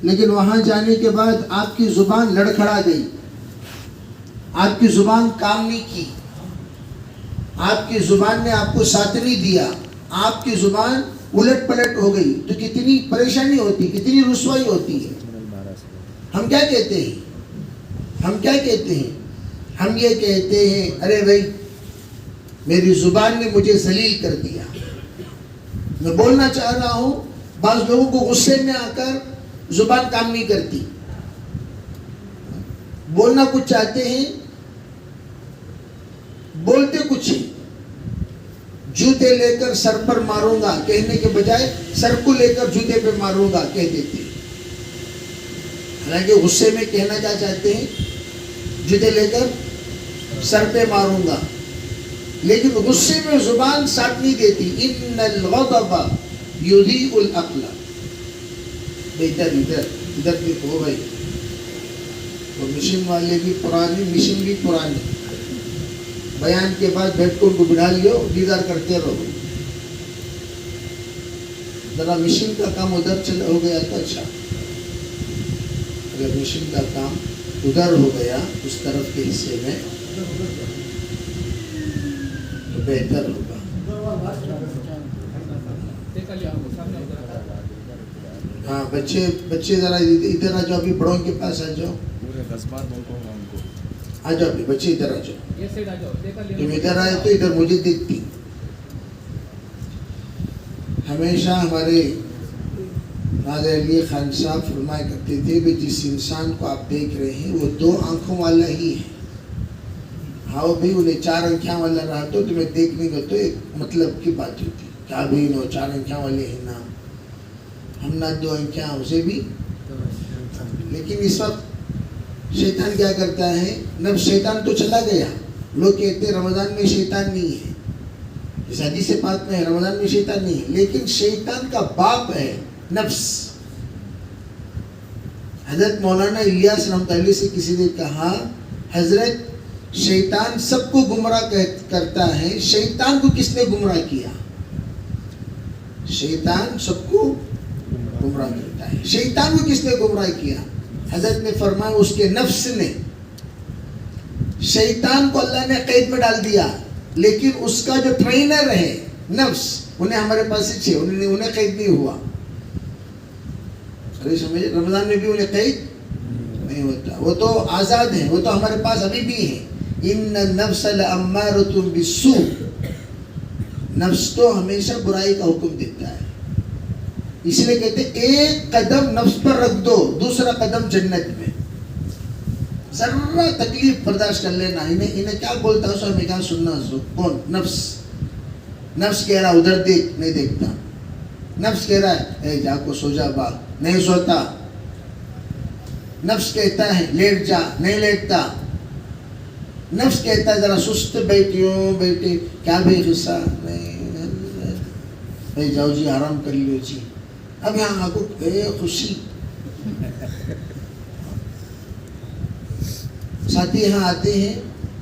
لیکن وہاں جانے کے بعد آپ کی زبان لڑکھڑا گئی، آپ کی زبان کام نہیں کی، آپ کی زبان نے آپ کو ساتھ نہیں دیا، آپ کی زبان الٹ پلٹ ہو گئی، تو کتنی پریشانی ہوتی، کتنی رسوائی ہوتی ہے۔ ہم کیا کہتے ہیں؟ ہم کیا کہتے ہیں؟ ہم یہ کہتے ہیں ارے بھائی میری زبان نے مجھے ذلیل کر دیا، میں بولنا چاہ رہا ہوں، بعض لوگوں کو غصے میں آ کر زبان کام نہیں کرتی، بولنا کچھ چاہتے ہیں بولتے کچھ ہیں۔ جوتے لے کر سر پر ماروں گا کہنے کے بجائے سر کو لے کر جوتے پہ ماروں گا کہہ دیتے ہیں، حالانکہ غصے میں کہنا کیا چاہتے ہیں؟ جوتے لے کر سر پہ ماروں گا، لیکن غصے میں زبان ساتھ نہیں دیتی۔ ان الغضب یذیء العقل۔ ادھر دیکھو بھائی، وہ مشین والے بھی پرانے، مشین بھی پرانی، بیان کے بعد بیٹھ کو ان کو بڑھا لیو، دیدار کرتے رہو۔ ذرا مشین کا کام ادھر چل ہو گیا تو اچھا، اگر مشین کا کام ادھر ہو گیا اس طرف کے حصے میں تو بہتر ہوگا۔ ہاں بچے ذرا ادھر آ جاؤ، ابھی بڑوں کے پاس آ جاؤ، آ جاؤ ابھی بچے ادھر آ جاؤ، تم ادھر آئے تو ادھر مجھے دیکھتی۔ ہمیشہ ہمارے نادر علی خان صاحب فرمایا کرتے تھے کہ جس انسان کو آپ دیکھ رہے ہیں وہ دو آنکھوں والا ہی ہے۔ ہاں بھائی انہیں چار آنکھیں والا رہا تو تمہیں دیکھنے کا تو ایک مطلب کی بات ہوتی، کیا بھائی نو چار آنکھیں والے ہیں نا، ہم نہ دو آنکھیں اسے بھی۔ لیکن اس وقت شیطان کیا کرتا ہے؟ نب شیطان تو چلا گیا، لوگ کہتے ہیں رمضان میں شیطان نہیں ہے، اس حدیث پاک میں ہے رمضان میں شیطان نہیں ہے، لیکن شیطان کا باپ ہے نفس۔ حضرت مولانا الیاس رحمۃ اللہ علیہ سے کسی نے کہا حضرت شیطان سب کو گمراہ کرتا ہے، شیطان کو کس نے گمراہ کیا؟ شیطان سب کو گمراہ کرتا ہے، شیطان کو کس نے گمراہ کیا؟ حضرت نے فرمایا اس کے نفس نے۔ شیطان کو اللہ نے قید میں ڈال دیا، لیکن اس کا جو ٹرینر ہے نفس، انہیں ہمارے پاس سے انہیں قید نہیں ہوا۔ سمجھے؟ رمضان میں بھی انہیں قید نہیں ہوتا، وہ تو آزاد ہیں، وہ تو ہمارے پاس ابھی بھی ہیں۔ ان النفس لامارۃ بالسوء، نفس تو ہمیشہ برائی کا حکم دیتا ہے، اس لیے کہتے ہیں ایک قدم نفس پر رکھ دو، دوسرا قدم جنت میں۔ ذرا تکلیف برداشت کر لینا، انہیں کیا بولتا ہے ہمیں کیا سننا؟ کون؟ نفس کہہ رہا ادھر دیکھ، نہیں دیکھتا۔ نفس کہہ رہا ہے اے جا کو سو جا باغ، نہیں سوتا۔ نفس کہتا ہے لیٹ جا، نہیں لیٹتا۔ نفس کہتا ہے ذرا سست بیٹھیوں بیٹے، کیا بھائی غصہ نہیں، بھائی جاؤ جی آرام کر لیو جی، اب یہاں آگو اے خوشی۔ ساتھی یہاں آتے ہیں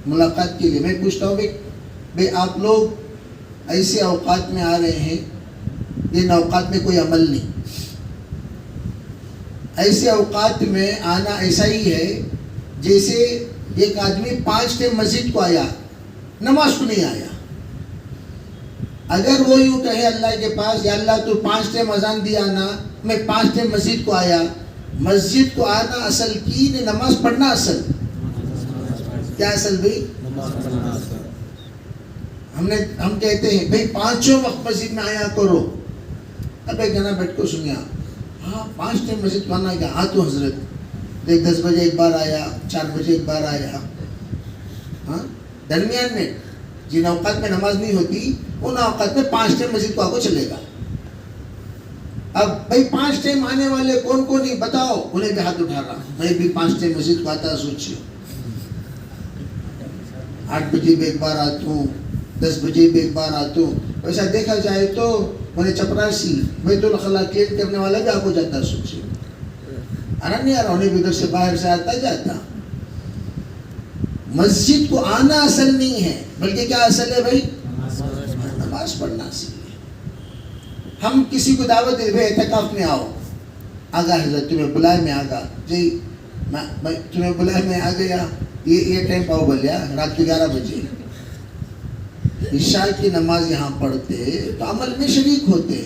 ملاقات کے لیے، میں پوچھتا ہوں بھائی آپ لوگ ایسے اوقات میں آ رہے ہیں، ان اوقات میں کوئی عمل نہیں، ایسے اوقات میں آنا ایسا ہی ہے جیسے ایک آدمی 5 ٹائم مسجد کو آیا، نماز کو نہیں آیا۔ اگر وہ یوں کہے اللہ کے پاس یا اللہ تو 5 ٹائم اذان دیا نا، میں 5 ٹائم مسجد کو آیا، مسجد کو آنا اصل کی نہیں، نماز پڑھنا اصل۔ کیا اصل بھائی؟ ہم کہتے ہیں بھائی 5 وقت مسجد میں آیا کرو، اب ایک جنا بیٹھ کو سنیا، ہاں 5 ٹائم مسجد کو آنا کیا؟ ہاں تو حضرت دیکھ 10 بجے ایک بار آیا، 4 بجے ایک بار آیا، ہاں درمیان میں جن اوقات میں نماز نہیں ہوتی ان اوقات میں 5 ٹائم مسجد کو آگے چلے گا۔ اب بھائی 5 ٹائم آنے والے کون کون نہیں بتاؤ، انہیں بھی ہاتھ اٹھا رہا، میں بھی 5 ٹائم مسجد کو آتا، سوچیے 8 بجے بھی ایک بار آتا ہوں، 10 بجے بھی ایک بار آتا ہوں۔ ویسا دیکھا جائے تو انہیں چپراسی بیت الخلا کلین کرنے والا بھی آپ کو جاتا، سوچیے آنا نہیں آ رہا، انہیں بھی ادھر سے باہر سے آتا جاتا۔ مسجد کو آنا اصل نہیں ہے، بلکہ کیا اصل ہے بھائی؟ نماز پڑھنا اصل ہے۔ ہم کسی کو دعوت دے بھائی اعتکاف میں آؤ، آگا حضرت تمہیں بلائے میں آگا جی میں تمہیں بلائے میں آ گیا. یہ ٹائم پاؤ بولیا رات کے 11 بجے عشاء کی نماز یہاں پڑھتے تو عمل میں شریک ہوتے.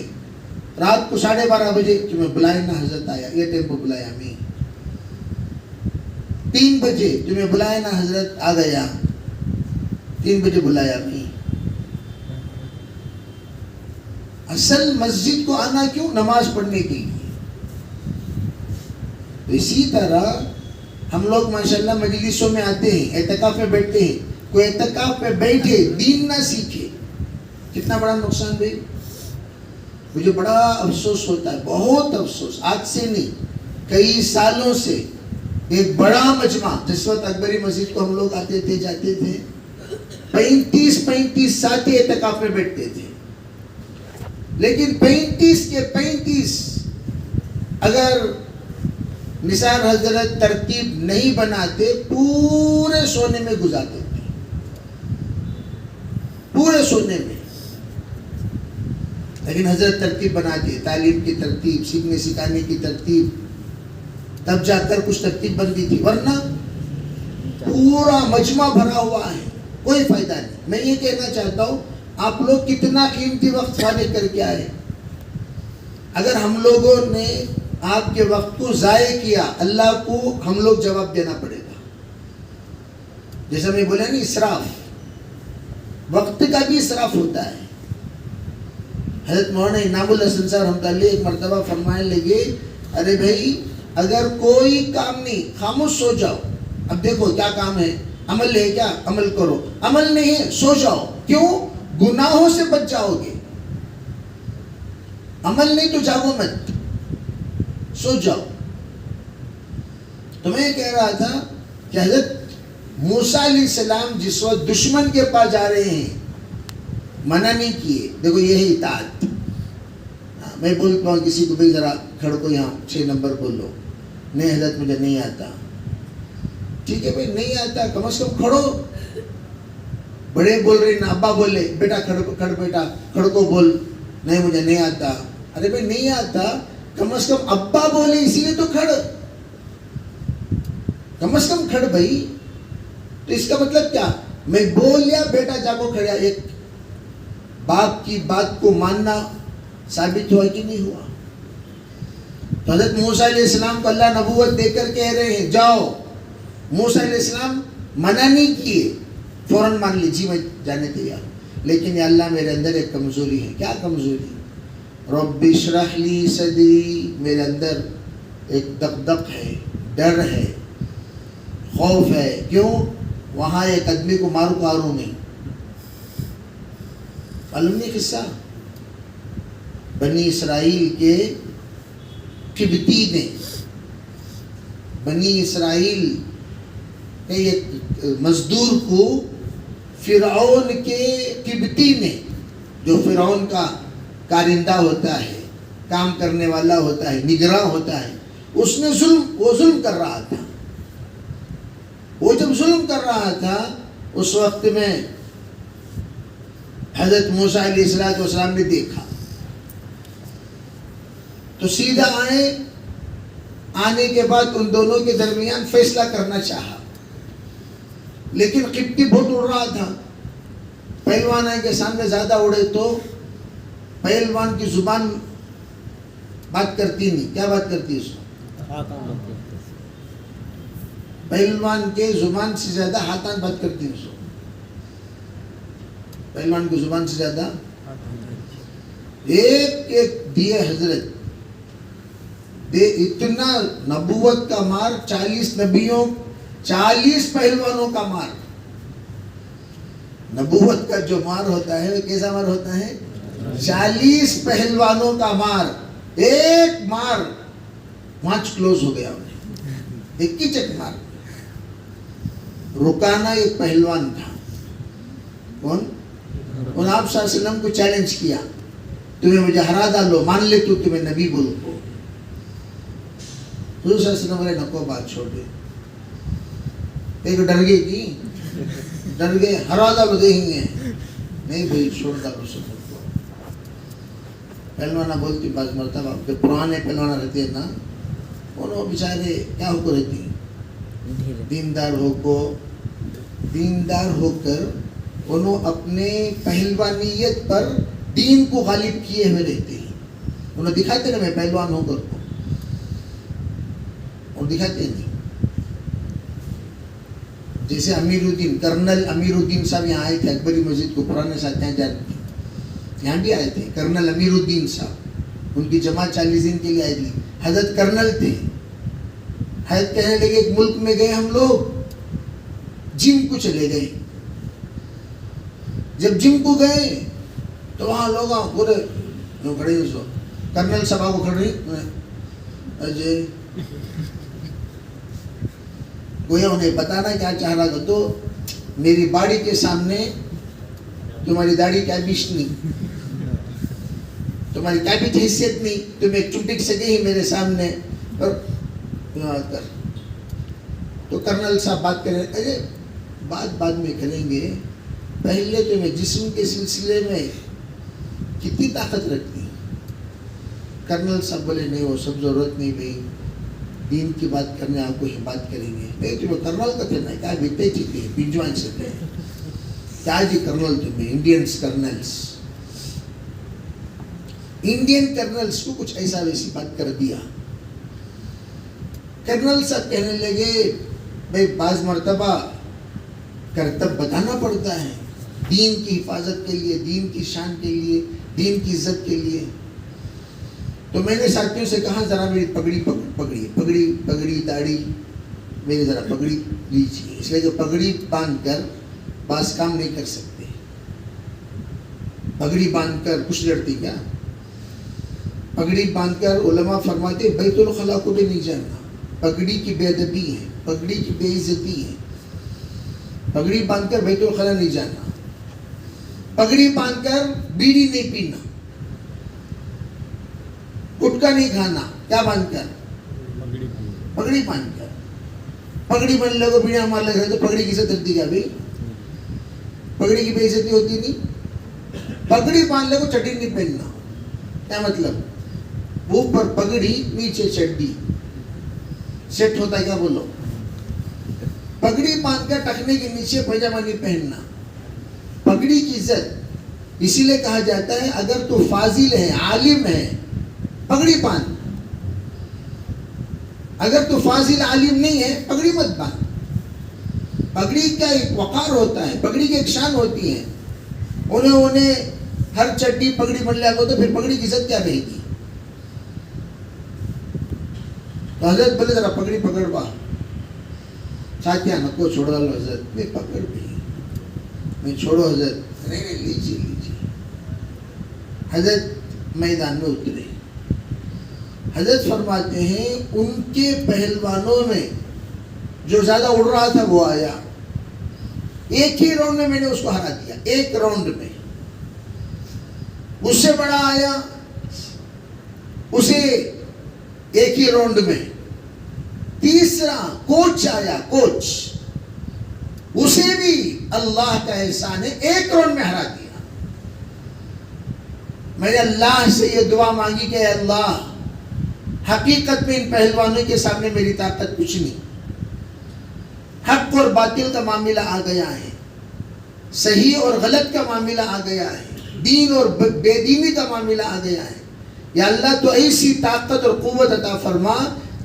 رات کو 12:30 بجے تمہیں بلائے نا حضرت آیا, یہ ٹائم پہ بلایا میں. 3 بجے تمہیں بلائے نا حضرت آ گیا, 3 بجے بلایا میں. اصل مسجد کو آنا کیوں؟ نماز پڑھنے کے لیے. اسی طرح ہم لوگ ماشاءاللہ مجلسوں میں آتے ہیں, اعتکاف میں بیٹھتے ہیں. کوئی اعتکاف میں بیٹھے دین نہ سیکھے, کتنا بڑا نقصان بھائی. مجھے بڑا افسوس ہوتا ہے, بہت افسوس. آج سے نہیں, کئی سالوں سے ایک بڑا مجمع, جس وقت اکبری مسجد کو ہم لوگ آتے تھے جاتے تھے, 35 ساتھی اعتکاف میں بیٹھتے تھے. لیکن 35 کے 35 اگر نثار حضرت ترتیب نہیں بناتے پورے سونے میں گزارتے تھے, پورے سونے میں. لیکن حضرت ترتیب بناتے, تعلیم کی ترتیب, سیکھنے سکھانے کی ترتیب, تب جا کر کچھ ترتیب بنتی تھی. ورنہ پورا مجمع بھرا ہوا ہے, کوئی فائدہ نہیں. میں یہ کہنا چاہتا ہوں, آپ لوگ کتنا قیمتی وقت فارغ کر کے آئے. اگر ہم لوگوں نے آپ کے وقت کو ضائع کیا, اللہ کو ہم لوگ جواب دینا پڑے گا. جیسا میں بولا نا, اسراف, وقت کا بھی اسراف ہوتا ہے. حضرت مولانا انعام الحسن صاحب رحمۃ اللہ ایک مرتبہ فرمانے لگے, ارے بھائی اگر کوئی کام نہیں, خاموش سو جاؤ. اب دیکھو کیا کام ہے, عمل ہے کیا, عمل کرو. عمل نہیں ہے, سو جاؤ. کیوں؟ گناہوں سے بچ جاؤ گے. عمل نہیں تو جاگو مت, سو جاؤ. تو میں کہہ رہا تھا کہ حضرت موسیٰ علیہ السلام جس وقت دشمن کے پاس جا رہے ہیں, منع نہیں کیے. دیکھو یہی اطاعت. میں بولتا ہوں کسی کو, بھائی ذرا کھڑکو یہاں 6 نمبر بول لو. نہیں حضرت مجھے نہیں آتا. ٹھیک ہے بھائی, نہیں آتا, کم از کم کھڑو. بڑے بول رہے نا, ابا بولے بیٹا کھڑ بیٹا کھڑکو بول. نہیں مجھے نہیں آتا. ارے بھائی نہیں آتا, کم از کم ابا بولے اسی لیے تو کھڑ, کم از کم کھڑ بھائی. تو اس کا مطلب کیا, میں بول لیا بیٹا جاگو کھڑیا. ایک باپ کی بات کو ماننا ثابت ہوا کہ نہیں ہوا؟ تو حضرت موسیٰ علیہ السلام کو اللہ نبوت دے کر کہہ رہے ہیں جاؤ. موسیٰ علیہ السلام منع نہیں کیے, فوراً مان لی, جی میں جانے دیا. لیکن یا اللہ میرے اندر ایک کمزوری ہے. کیا کمزوری؟ رب اشرح لی صدری, میرے اندر ایک دق ہے, ڈر ہے, خوف ہے. کیوں؟ وہاں ایک آدمی کو ماروں نہیں. معلوم نہیں قصہ, بنی اسرائیل کے قبطی نے, بنی اسرائیل کے ایک مزدور کو فرعون کے قبطی نے, جو فرعون کا کارندہ ہوتا ہے, کام کرنے والا ہوتا ہے, نگراں ہوتا ہے, اس نے ظلم کر رہا تھا. وہ جب ظلم کر رہا تھا اس وقت میں حضرت موسیٰ علیہ السلام نے دیکھا تو سیدھا آئے. آنے کے بعد ان دونوں کے درمیان فیصلہ کرنا چاہا, لیکن قبطی بہت اڑ رہا تھا. پہلوان کے سامنے زیادہ اڑے تو پہلوان کی زبان بات کرتی نہیں. کیا بات کرتی اس کو؟ پہلوان کے زبان سے زیادہ ہاتھان بات کرتی اس کو. پہلوان کی زبان سے زیادہ ایک دیے حضرت دے. اتنا نبوت کا مار, 40 نبیوں, 40 پہلوانوں کا مار. نبوت کا جو مار ہوتا ہے وہ کیسا مار ہوتا ہے؟ 40 پہلوانوں کا مار. ایک مار مارچ کلوز ہو گیا انہیں, ایک ہی چک مار. رکانا ایک پہلوان تھا. کون؟ اور آپ صلی اللہ علیہ وسلم کو چیلنج کیا, تمہیں مجھے ہرا ڈالو, مان لے تو تمہیں نبی بولو. حضور صلی اللہ علیہ وسلم نے نکو بات چھوڑ دی. ایک ڈر گئے کی ڈر گئے, ہرا ڈالو دیکھیں گے. نہیں بھائی چھوڑ ڈالو سب کو. پہلوانا بولتی بعض مرتبہ جو پرانے پہلوانا رہتے ہیں نا, انہوں بیچارے کیا ہو کر رہتی دیندار ہو کر انہوں اپنے پہلوانیت پر دین کو غالب کیے ہوئے رہتے ہیں. انہوں دکھاتے نا میں پہلوان ہوں کر کو، اور دکھاتے نہیں. جیسے کرنل امیر الدین صاحب یہاں آئے تھے اکبری مسجد کو پرانے ساتھیاں جانتے ہیں، یہاں بھی آئے تھے کرنل امیر الدین صاحب، ان کی جماعت 40 دن کے لیے آئی تھی. حضرت کرنل تھے. حضرت کہنے لگے ایک ملک میں گئے ہم لوگ، جم کو چلے گئے. جب جم کو گئے تو وہاں لوگ پورے کھڑے ہوئے، کرنل صاحب کو کھڑے اجے گویا انہیں بتانا کیا چاہ رہا تھا. تو میری باڑی کے سامنے تمہاری داڑھی کیبش نہیں، تمہاری کیبٹ حیثیت نہیں، تم ایک چمٹک سے گئی میرے سامنے اور تو کرنل صاحب بات کریں، ارے بات بعد میں کریں گے، پہلے تمہیں جسم کے سلسلے میں کتنی طاقت رکھتی. کرنل صاحب بولے نہیں وہ سب ضرورت نہیں بھائی، دین کی بات کرنے آپ کو ہی بات کریں گے. نہیں تمہیں کرنل کا کرنا ہے، کیا بیٹے چکے پنجوان سے کیا جی کرنل تمہیں انڈینس کرنلس، انڈین کرنلس کو کچھ ایسا ویسی بات کر دیا. کرنل صاحب کہنے لگے بھائی بعض مرتبہ کرتب بتانا پڑتا ہے دین کی حفاظت کے لیے، دین کی شان کے لیے، دین کی عزت کے لیے. تو میں نے ساتھیوں سے کہا ذرا میری پگڑی داڑھی میری ذرا پگڑی لیجیے، اس لیے کہ پگڑی باندھ کر بعض کام نہیں کر سکتے. پگڑی باندھ کر کچھ لڑتی کیا، پگڑی باندھ کر علماء فرماتے بیت الخلا کو بھی نہیں جاننا، پگڑی کی بے ادبی ہے، پگڑی کی بے عزتی ہے. پگڑی باندھ کر بیت الخلا نہیں جانا، پگڑی باندھ کر بیڑی نہیں پینا، گٹکا نہیں کھانا. کیا باندھ کر؟ پگڑی باندھ کر. پگڑی بن لوگوں بیڑیاں مار لگ رہے تو پگڑی کی عزت رکھتی کیا بھائی؟ پگڑی کی بے عزتی ہوتی نہیں. پگڑی باندھ لے کو چٹی نہیں پہننا. کیا مطلب؟ اوپر پگڑی نیچے چڈی سیٹ ہوتا ہے کیا بولو؟ پگڑی باندھ کر ٹکنے کے نیچے پائجامہ نہیں پہننا. پگڑی کی عزت اسی لیے کہا جاتا ہے اگر تو فاضل ہے، عالم ہے، پگڑی باندھ. اگر تو فاضل عالم نہیں ہے پگڑی مت باندھ. پگڑی کا ایک وقار ہوتا ہے، پگڑی کی ایک شان ہوتی ہے. انہیں ہر چڈی پگڑی بن لیا تو پھر پگڑی کی عزت کیا رہے گی؟ تو حضرت بولے ذرا پگڑی پکڑ با ساتھیاں نکو چھوڑ ڈالو. حضرت میں پکڑ بھی میں چھوڑو حضرت، نہیں لیجیے. حضرت میدان میں اترے. حضرت فرماتے ہیں ان کے پہلوانوں میں جو زیادہ اڑ رہا تھا وہ آیا، ایک ہی راؤنڈ میں نے اس کو ہرا دیا. ایک راؤنڈ میں اس سے بڑا آیا، اسے ایک ہی راؤنڈ میں. تیسرا کوچ آیا، کوچ، اسے بھی اللہ کا احسان ہے ایک راؤنڈ میں ہرا دیا. میں نے اللہ سے یہ دعا مانگی کہ اے اللہ حقیقت میں ان پہلوانوں کے سامنے میری طاقت کچھ نہیں. حق اور باطل کا معاملہ آ گیا ہے، صحیح اور غلط کا معاملہ آ گیا ہے، دین اور بے دینی کا معاملہ آ گیا ہے. یا اللہ تو ایسی طاقت اور قوت عطا فرما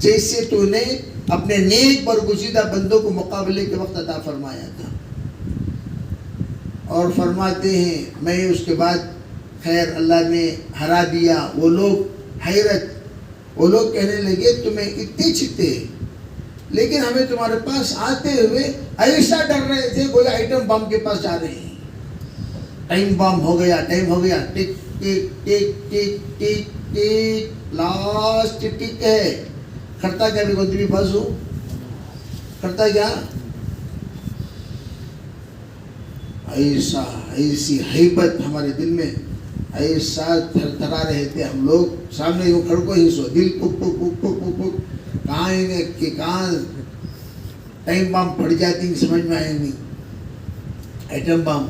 جیسے تو نے اپنے نیک برگزیدہ بندوں کو مقابلے کے وقت عطا فرمایا تھا. اور فرماتے ہیں میں اس کے بعد خیر اللہ نے ہرا دیا. وہ لوگ حیرت، وہ لوگ کہنے لگے تمہیں اتنے چھتے لیکن ہمیں تمہارے پاس آتے ہوئے ایسا ڈر رہے تھے گویا آئٹم بم کے پاس جا رہے ہیں. ٹائم بم ہو گیا، ٹائم ہو گیا، ٹک ٹک ٹک ٹک ٹک ٹک لاسٹ ٹک ہے. کرتا کیا بھی کوئی بھی بس ہو کرتا کیا؟ ایسا ایسی حیبت ہمارے دل میں، ایسا تھر تھرا رہے تھے ہم لوگ. سامنے یوں کھڑکو ہی سو دل پک پک پک پک پک پک کہاں ٹائم بم پڑ جاتی سمجھ میں آئے نہیں. Atom bomb.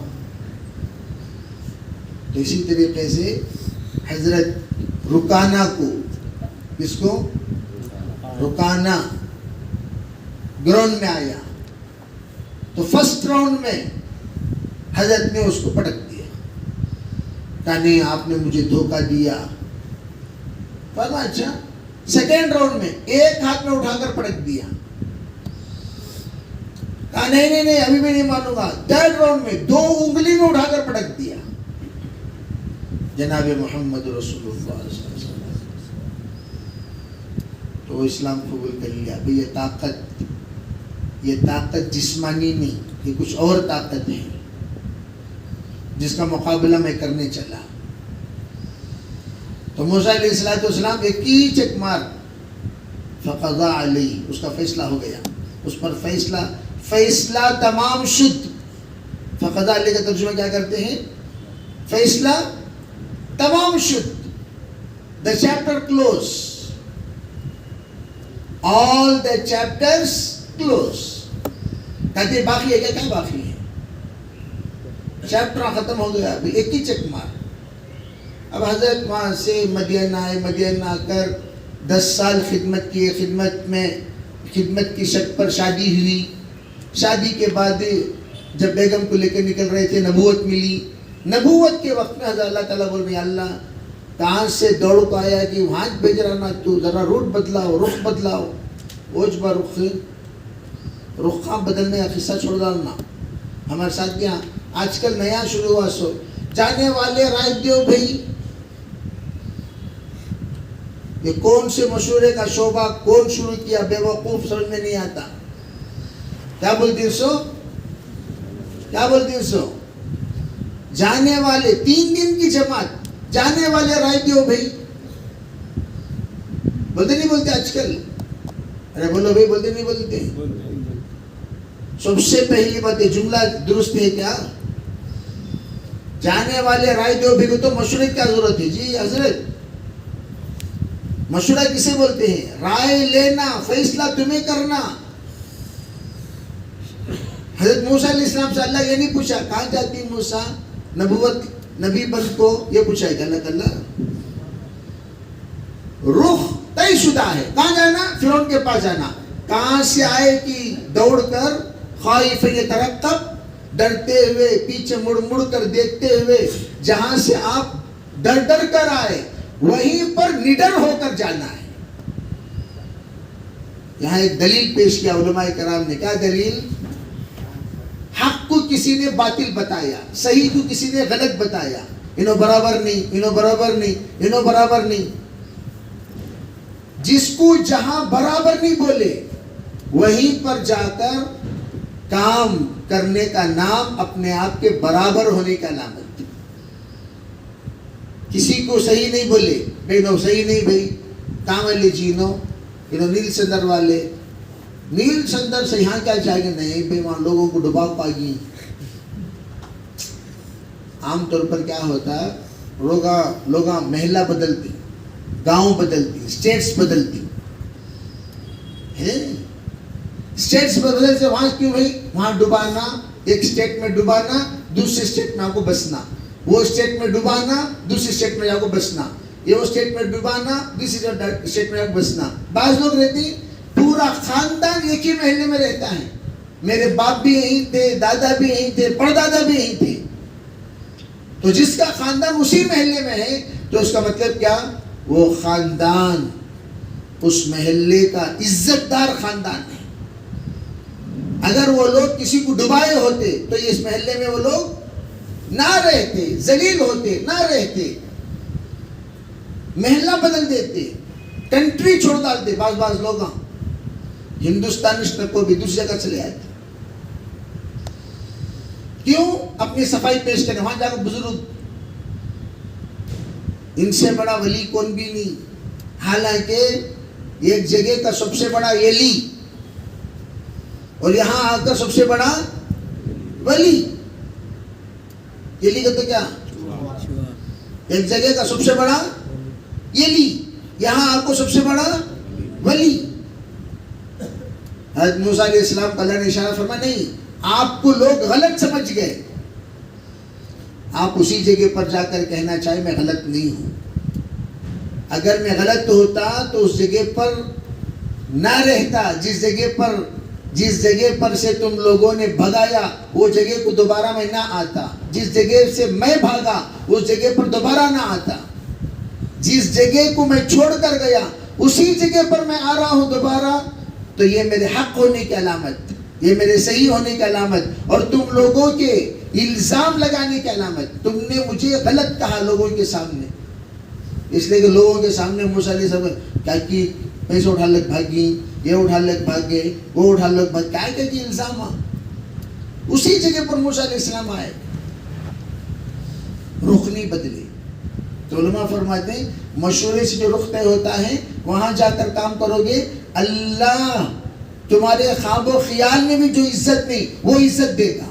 تو اسی طریقے سے حضرت رکانہ کو، کس کو؟ رکانا گراؤنڈ میں آیا تو فرسٹ راؤنڈ میں حضرت نے اس کو پٹک دیا، کہا نہیں آپ نے مجھے دھوکہ دیا. فرمایا اچھا. سیکنڈ راؤنڈ میں ایک ہاتھ میں اٹھا کر پٹک دیا، کہا نہیں ابھی میں نہیں مانوں گا. تھرڈ راؤنڈ میں 2 انگلی میں اٹھا کر پٹک دیا. جناب محمد رسول اللہ صلی اللہ علیہ وسلم تو وہ اسلام قبول کر لیا. بھئی یہ طاقت جسمانی نہیں، یہ کچھ اور طاقت ہے جس کا مقابلہ میں کرنے چلا. تو موسیٰ علیہ السلام ایک ہی چک مار فقضا علیہ، اس کا فیصلہ ہو گیا، اس پر فیصلہ تمام شد. فقضا علیہ کا ترجمہ کیا کرتے ہیں؟ فیصلہ تمام شد. The chapter close. All the chapters close. کہتے ہیں باقی ہے کیا باقی ہے؟ چیپٹر ختم ہو گیا. ابھی ایک ہی چک مار. اب حضرت وہاں سے مدین آئے. مدین آ کر 10 سال خدمت کیے. خدمت کی شرط پر شادی ہوئی. شادی کے بعد جب بیگم کو لے کے نکل رہے تھے نبوت ملی. نبوت کے وقت میں حضرت اللہ تعالیٰ بول رہے اللہ کہاں سے دوڑ کو آیا کہ وہاں بھیج رہا نا، تو ذرا روٹ بدلاؤ، رخ بدلاؤ. اوجبا رخ بدلنے کا قصہ چھوڑ ڈالنا. ہمارے ساتھ یہاں آج کل نیا شروع ہوا سو جانے والے رائے دیو بھائی. یہ کون سے مشورے کا شعبہ کون شروع کیا بے وقوف سمجھ میں نہیں آتا. کیا بولتی سو جانے والے 3 دن کی جماعت، جانے والے رائے دیو بھائی. بولتے نہیں بولتے آج کل؟ ارے بولو بھائی، بولتے نہیں بولتے؟ سب سے پہلی بات ہے جملہ درست ہے کیا؟ جانے والے رائے دیو بھائی کو تو مشورے کی کیا ضرورت ہے؟ جی حضرت مشورہ کسے بولتے ہیں؟ رائے لینا، فیصلہ تمہیں کرنا. حضرت موسیٰ علیہ السلام سے اللہ یہ نہیں پوچھا کہاں جاتی موسیٰ نبی بن کو، یہ پوچھا ہے کہ اللہ تعالیٰ رخ طے شدہ ہے کہاں جانا؟ فرعون کے پاس جانا. کہاں سے آئے کہ دوڑ کر خائف یترقب، ڈرتے ہوئے پیچھے مڑ کر دیکھتے ہوئے جہاں سے آپ ڈر کر آئے وہیں پر نڈر ہو کر جانا ہے. یہاں ایک دلیل پیش کیا علماء کرام نے. کیا دلیل؟ حق کو کسی نے باطل بتایا، صحیح کو کسی نے غلط بتایا. انہوں برابر نہیں. جس کو جہاں برابر نہیں بولے وہیں پر جا کر کام کرنے کا نام اپنے آپ کے برابر ہونے کا نام ہے. کسی کو صحیح نہیں بولے بھائی نو صحیح نہیں بھائی کام والے جینو نیل سندر والے نیل سندر سے یہاں کیا چاہیں گے؟ نہیں بھائی وہاں لوگوں کو ڈبا پائے. عام طور پر کیا ہوتا ہے لوگ محلہ بدلتی، گاؤں بدلتی، اسٹیٹس بدلتی. اسٹیٹس بدلنے سے وہاں کیوں بھائی وہاں ڈبانا، ایک اسٹیٹ میں ڈبانا دوسرے اسٹیٹ میں آپ کو بسنا، وہ اسٹیٹ میں ڈبانا دوسری اسٹیٹ میں آپ کو بسنا، یہ وہ اسٹیٹ میں ڈبانا دوسری اسٹیٹ میں آپ کو بسنا. بعض لوگ رہتے پورا خاندان ایک ہی محلے میں رہتا ہے. میرے باپ بھی یہیں تھے، دادا بھی یہیں تھے، پردادا بھی یہیں تھے. تو جس کا خاندان اسی محلے میں ہے تو اس کا مطلب کیا؟ وہ خاندان اس محلے کا عزت دار خاندان ہے. اگر وہ لوگ کسی کو ڈبائے ہوتے تو اس محلے میں وہ لوگ نہ رہتے، ذلیل ہوتے، نہ رہتے، محلہ بدل دیتے، کنٹری چھوڑ ڈالتے. بعض لوگ ہندوستان کو بھی دوسری جگہ چلے آئے تھے. کیوں؟ اپنی صفائی پیش کرنے. وہاں جا کر بزرگ ان سے بڑا ولی کون بھی نہیں. حالانکہ ایک جگہ کا سب سے بڑا یلی اور یہاں آ کر سب سے بڑا ولی. یلی کا تو کیا؟ ایک جگہ کا سب سے بڑا یلی، یہاں آپ کو سب سے بڑا ولی. حضرت موسیٰ علیہ السلام کو اللہ نے اشارہ فرمایا نہیں، آپ کو لوگ غلط سمجھ گئے. آپ اسی جگہ پر جا کر کہنا چاہے میں غلط نہیں ہوں. اگر میں غلط ہوتا تو اس جگہ پر نہ رہتا جس جگہ پر سے تم لوگوں نے بھگایا وہ جگہ کو دوبارہ میں نہ آتا. جس جگہ سے میں بھاگا اس جگہ پر دوبارہ نہ آتا. جس جگہ کو میں چھوڑ کر گیا اسی جگہ پر میں آ رہا ہوں دوبارہ. تو یہ میرے حق ہونے کی علامت, یہ میرے صحیح ہونے کی علامت, اور تم لوگوں کے الزام لگانے کی علامت. تم نے مجھے غلط کہا لوگوں کے سامنے, اس لیے کہ لوگوں کے سامنے موسیٰ علیہ السلام کیا کی پیسے اٹھا لگ بھاگی, یہ اٹھا لگ بھاگ گئے, وہ اٹھا لگ بھاگ, کیا کہ الزام. اسی جگہ پر موسیٰ علیہ السلام آئے, رخ نہیں بدلے. تو علماء فرماتے ہیں مشورے سے جو رخ طے ہوتا ہے وہاں جا کر کام کرو گے, اللہ تمہارے خواب و خیال میں بھی جو عزت نہیں وہ عزت دے گا.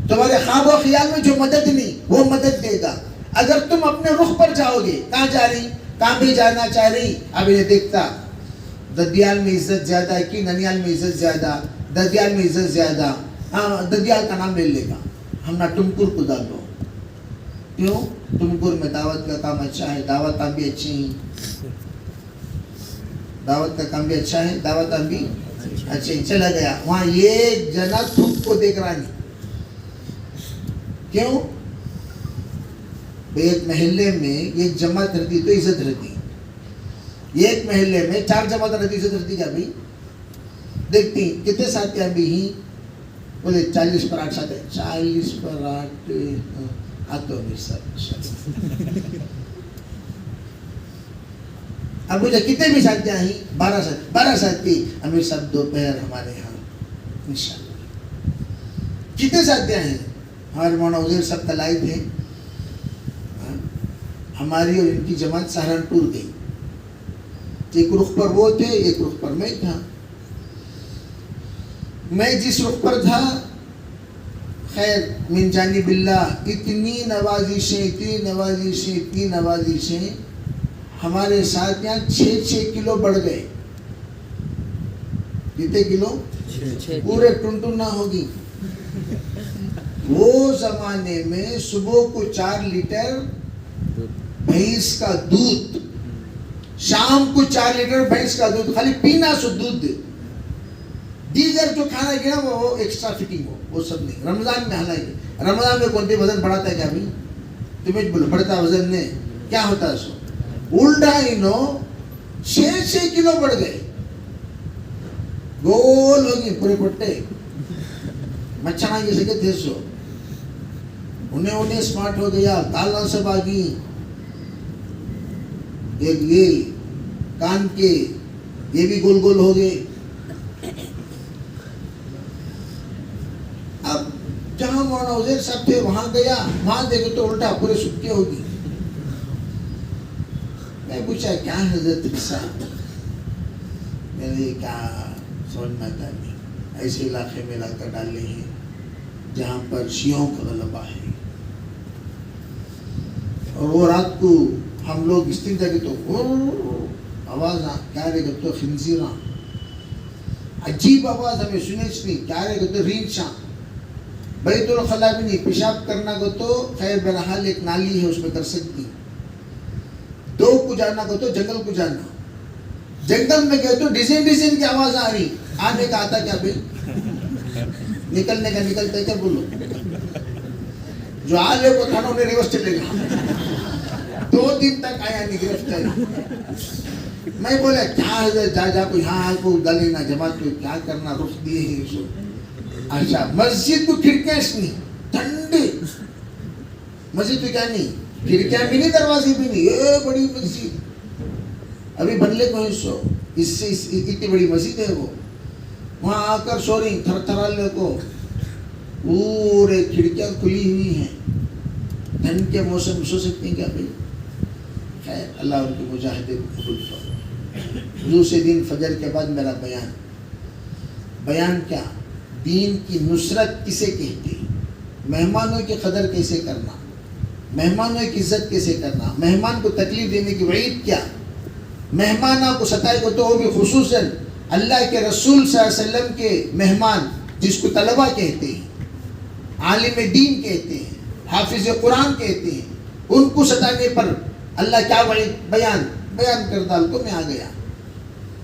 تمہارے خواب و خیال میں جو مدد نہیں وہ مدد دے گا. اگر تم اپنے رخ پر جاؤ گے, کہاں جا رہی, کہاں بھی جانا چاہ رہی, اب یہ دیکھتا ددیال میں عزت زیادہ ہے کہ ننیال میں عزت زیادہ, ددیال میں عزت زیادہ, ہاں ددیال کا نام لے لے گا, ہم نہ ٹمکر کو ڈال دو. کیوں؟ ٹمکر میں دعوت کا کام اچھا ہے, دعوت کام بھی اچھی ہیں, دعوت کا کام بھی اچھا ہے, دعوت کام بھی اچھا ہے. چلا گیا وہاں یہ جنا تم کو دیکھ رہا نہیں. کیوں؟ ایک محلے میں ایک جماعت رہتی تو عزت رہتی, ایک محلے میں 4 جماعت رہتی عزت رہتی کیا بھائی؟ دیکھتی کتنے ساتھی ابھی ہی بولے 40 پر 8 ساتھی, 40 پر 8 آتو بھی سب. اب مجھے کتنے بھی ساتھی آئی, 12 ساتھی امیر صاحب دوپہر ہمارے یہاں انشاءاللہ. کتنے ساتھی آئے, ہمارے مولانا عزیر صاحب تلائی تھے, ہماری اور ان کی جماعت سہارنپور گئی. ایک رخ پر وہ تھے, ایک رخ پر میں تھا. میں جس رخ پر تھا خیر من جانب اللہ اتنی نوازشیں ہمارے ساتھ یہاں 6 کلو بڑھ گئے. کتنے کلو؟ پورے ٹنٹن نہ ہوگی. وہ زمانے میں صبح کو 4 لیٹر بھینس کا دودھ, شام کو 4 لیٹر بھینس کا دودھ, خالی پینا سو دودھ. دیگر جو کھانا گیا وہ ایکسٹرا فٹنگ ہو, وہ سب نہیں. رمضان میں حالانکہ رمضان میں کون وزن بڑھاتا ہے کیا بھائی؟ تمہیں بولو بڑھتا وزن نے کیا ہوتا ہے سو الٹا انہوں 6 کلو بڑھ گئے, گول ہوگی پورے پٹے مچھانا کی سکے تھے سو. انہیں اسمارٹ ہو گیا, تالا سب آ گئی, ایک یہ کان کے یہ بھی گول گول ہو گئے. اب جہاں مولانا عزیر صاحب تھے وہاں گیا, وہاں دیکھو تو الٹا پورے سکے ہوگی. میں پوچھا کیا حضرت صاحب, میرے کیا سمجھ میں آتا نہیں, ایسے علاقے میں لا کر ڈالے ہیں جہاں پر شیعوں کا غلبہ ہے, اور وہ رات کو ہم لوگ استنجا کے تو آواز کیا رہے گا تو خنزیراں, عجیب آواز ہمیں سنے نہیں, کیا رہے گا تو ریچھاں. بیت الخلا بھی نہیں, پیشاب کرنا کو تو خیر بہرحال ایک نالی ہے اس میں کر سکتی. 2 کو جانا کو تو جنگل کو جانا, جنگل میں گئے تو ڈیزائن کی آواز آ رہی. آنے کا آتا کیا بھائی, نکلنے کا نکلتا ہے کیا بولو. جو آلے کو تھا نا انہیں ریورس چلے گا, 2 دن تک آیا نہیں گرفتاری. میں بولا کیا ہے, جا کو یہاں کو گلی نہ جماعت کو کیا کرنا, رخ دیے ہیں اس کو. اچھا مسجد کو کھڑکیاں نہیں, ٹھنڈی مسجد تو کیا نہیں, کھڑکیاں بھی نہیں, دروازے بھی نہیں, یہ بڑی مسجد ابھی بنلے کو سو, اس سے اتنی بڑی مسجد ہے وہ. وہاں آ کر سو رہی تھر تھرالے کو, پورے کھڑکیاں کھلی ہوئی ہیں. ٹھنڈ کے موسم میں سو سکتے ہیں کیا بھائی؟ خیر اللہ ان کے مجاہدے کو قبول فرمائے. دوسرے دن فجر کے بعد میرا بیان کیا, دین کی نصرت کسے کہتے ہیں, مہمانوں کی قدر کیسے کرنا, مہمانوں کی عزت کیسے کرنا, مہمان کو تکلیف دینے کی وعید کیا, مہمانوں کو ستائے کو تو وہ بھی خصوصاً اللہ کے رسول صلی اللہ علیہ وسلم کے مہمان جس کو طلبہ کہتے ہیں, عالم دین کہتے ہیں, حافظ قرآن کہتے ہیں, ان کو ستانے پر اللہ کیا وعید بیان کر ڈال کو میں آ گیا.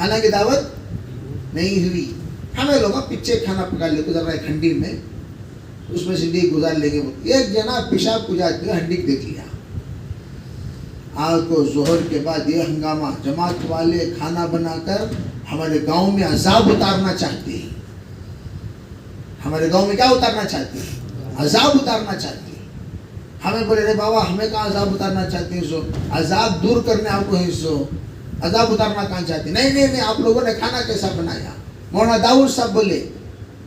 حالانکہ دعوت نہیں ہوئی. ہمیں لوگ پیچھے کھانا پکا لے گزر رہا ہے کھنڈی میں, اس میں سے ڈیگ گزار لیں گے. ایک جناب پیشاب کو جاتے ہوئے ہنڈی دیکھ لیا. آج کو ظہر کے بعد یہ ہنگامہ, جماعت والے کھانا بنا کر ہمارے گاؤں میں عذاب اتارنا چاہتے ہیں. ہمارے گاؤں میں کیا اتارنا چاہتے ہیں؟ عذاب اتارنا چاہتے ہیں. ہمیں بولے رہے بابا ہمیں کہاں عذاب اتارنا چاہتے ہیں, سو عذاب دور کرنے آپ کو ہے, سو عذاب اتارنا کہاں چاہتے ہیں. نہیں نہیں نہیں, آپ لوگوں نے کھانا کیسا بنایا. مولانا داؤد صاحب بولے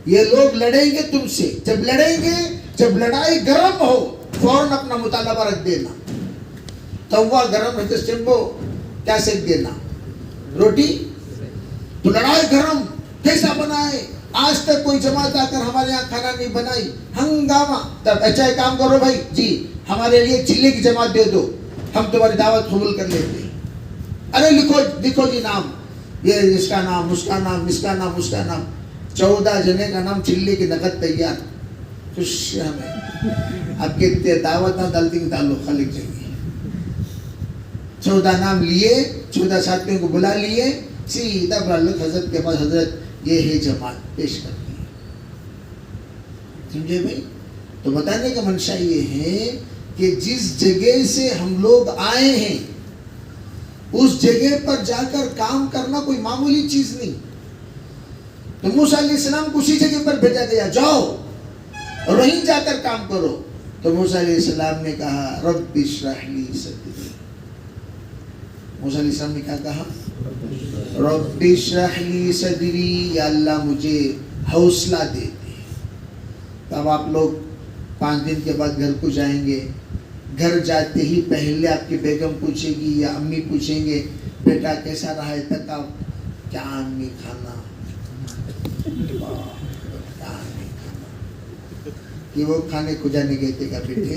یہ لوگ لڑیں گے تم سے, جب لڑیں گے, جب لڑائی گرم ہو فوراً اپنا مطالبہ رکھ دینا. توا گرم ہے تو سمبو کیا سیک دینا, روٹی. تو لڑائی گرم کیسا بنائے, آج تک کوئی جماعت آ کر ہمارے یہاں کھانا نہیں بنائی, ہنگامہ. تب اچھا ایک کام کرو بھائی جی, ہمارے لیے چلے کی جماعت دے دو, ہم تمہاری دعوت قبول کر لیتے ہیں. ارے لکھو جی نام, یہ اس کا نام, اس کا نام, اس کا نام, اس کا نام. 14 جنے کا نام چلے کی نقد تیار. خوش ہمیں اب کہتے دعوت نہ ڈالتی ڈالو خالق جائیں گے. 14 نام لیے, 14 ساتھیوں کو بلا لیے, سیدھا برالک حضرت کے پاس, حضرت یہ ہے جماعت پیش کرتی ہے. سمجھے بھائی؟ تو بتانے کا منشا یہ ہے کہ جس جگہ سے ہم لوگ آئے ہیں اس جگہ پر جا کر کام کرنا کوئی معمولی چیز نہیں. تو موسیٰ علیہ السلام کو اسی جگہ پر بھیجا گیا, جاؤ اور وہیں جا کر کام کرو. تو موسیٰ علیہ السلام نے کہا رب اشرح لی صدری. موسیٰ علیہ السلام نے کیا کہا؟ رب اشرح لی صدری, یا اللہ مجھے حوصلہ دے دے. تب آپ لوگ 5 دن کے بعد گھر کو جائیں گے. گھر جاتے ہی پہلے آپ کی بیگم پوچھے گی یا امی پوچھیں گے بیٹا کیسا رہا ہے تک آپ, کیا امی کھانا, کہ وہ کھانے کو جانے گئے تھے. کیا بیٹے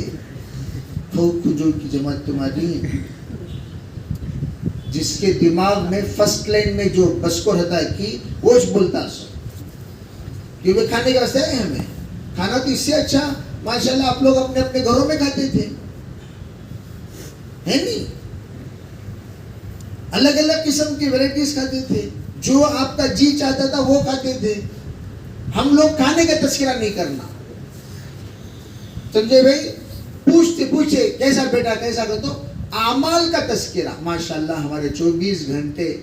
کھجور کی جماعت تمہاری, جس کے دماغ میں فرسٹ لائن میں جو بسکو رہتا ہے کہ وہ بولتا سو, کیونکہ کھانے کا واسطے ہے ہمیں کھانا. تو اس سے اچھا ماشاءاللہ آپ لوگ اپنے اپنے گھروں میں کھاتے تھے, ہے نہیں؟ الگ الگ قسم کی ویرائٹیز کھاتے تھے, جو آپ کا جی چاہتا تھا وہ کھاتے تھے. ہم لوگ کھانے کا تذکرہ نہیں کرنا. سمجھے بھائی؟ پوچھے کیسا بیٹا کیسا کر, تو اعمال کا تذکرہ. ماشاءاللہ ہمارے 24 گھنٹے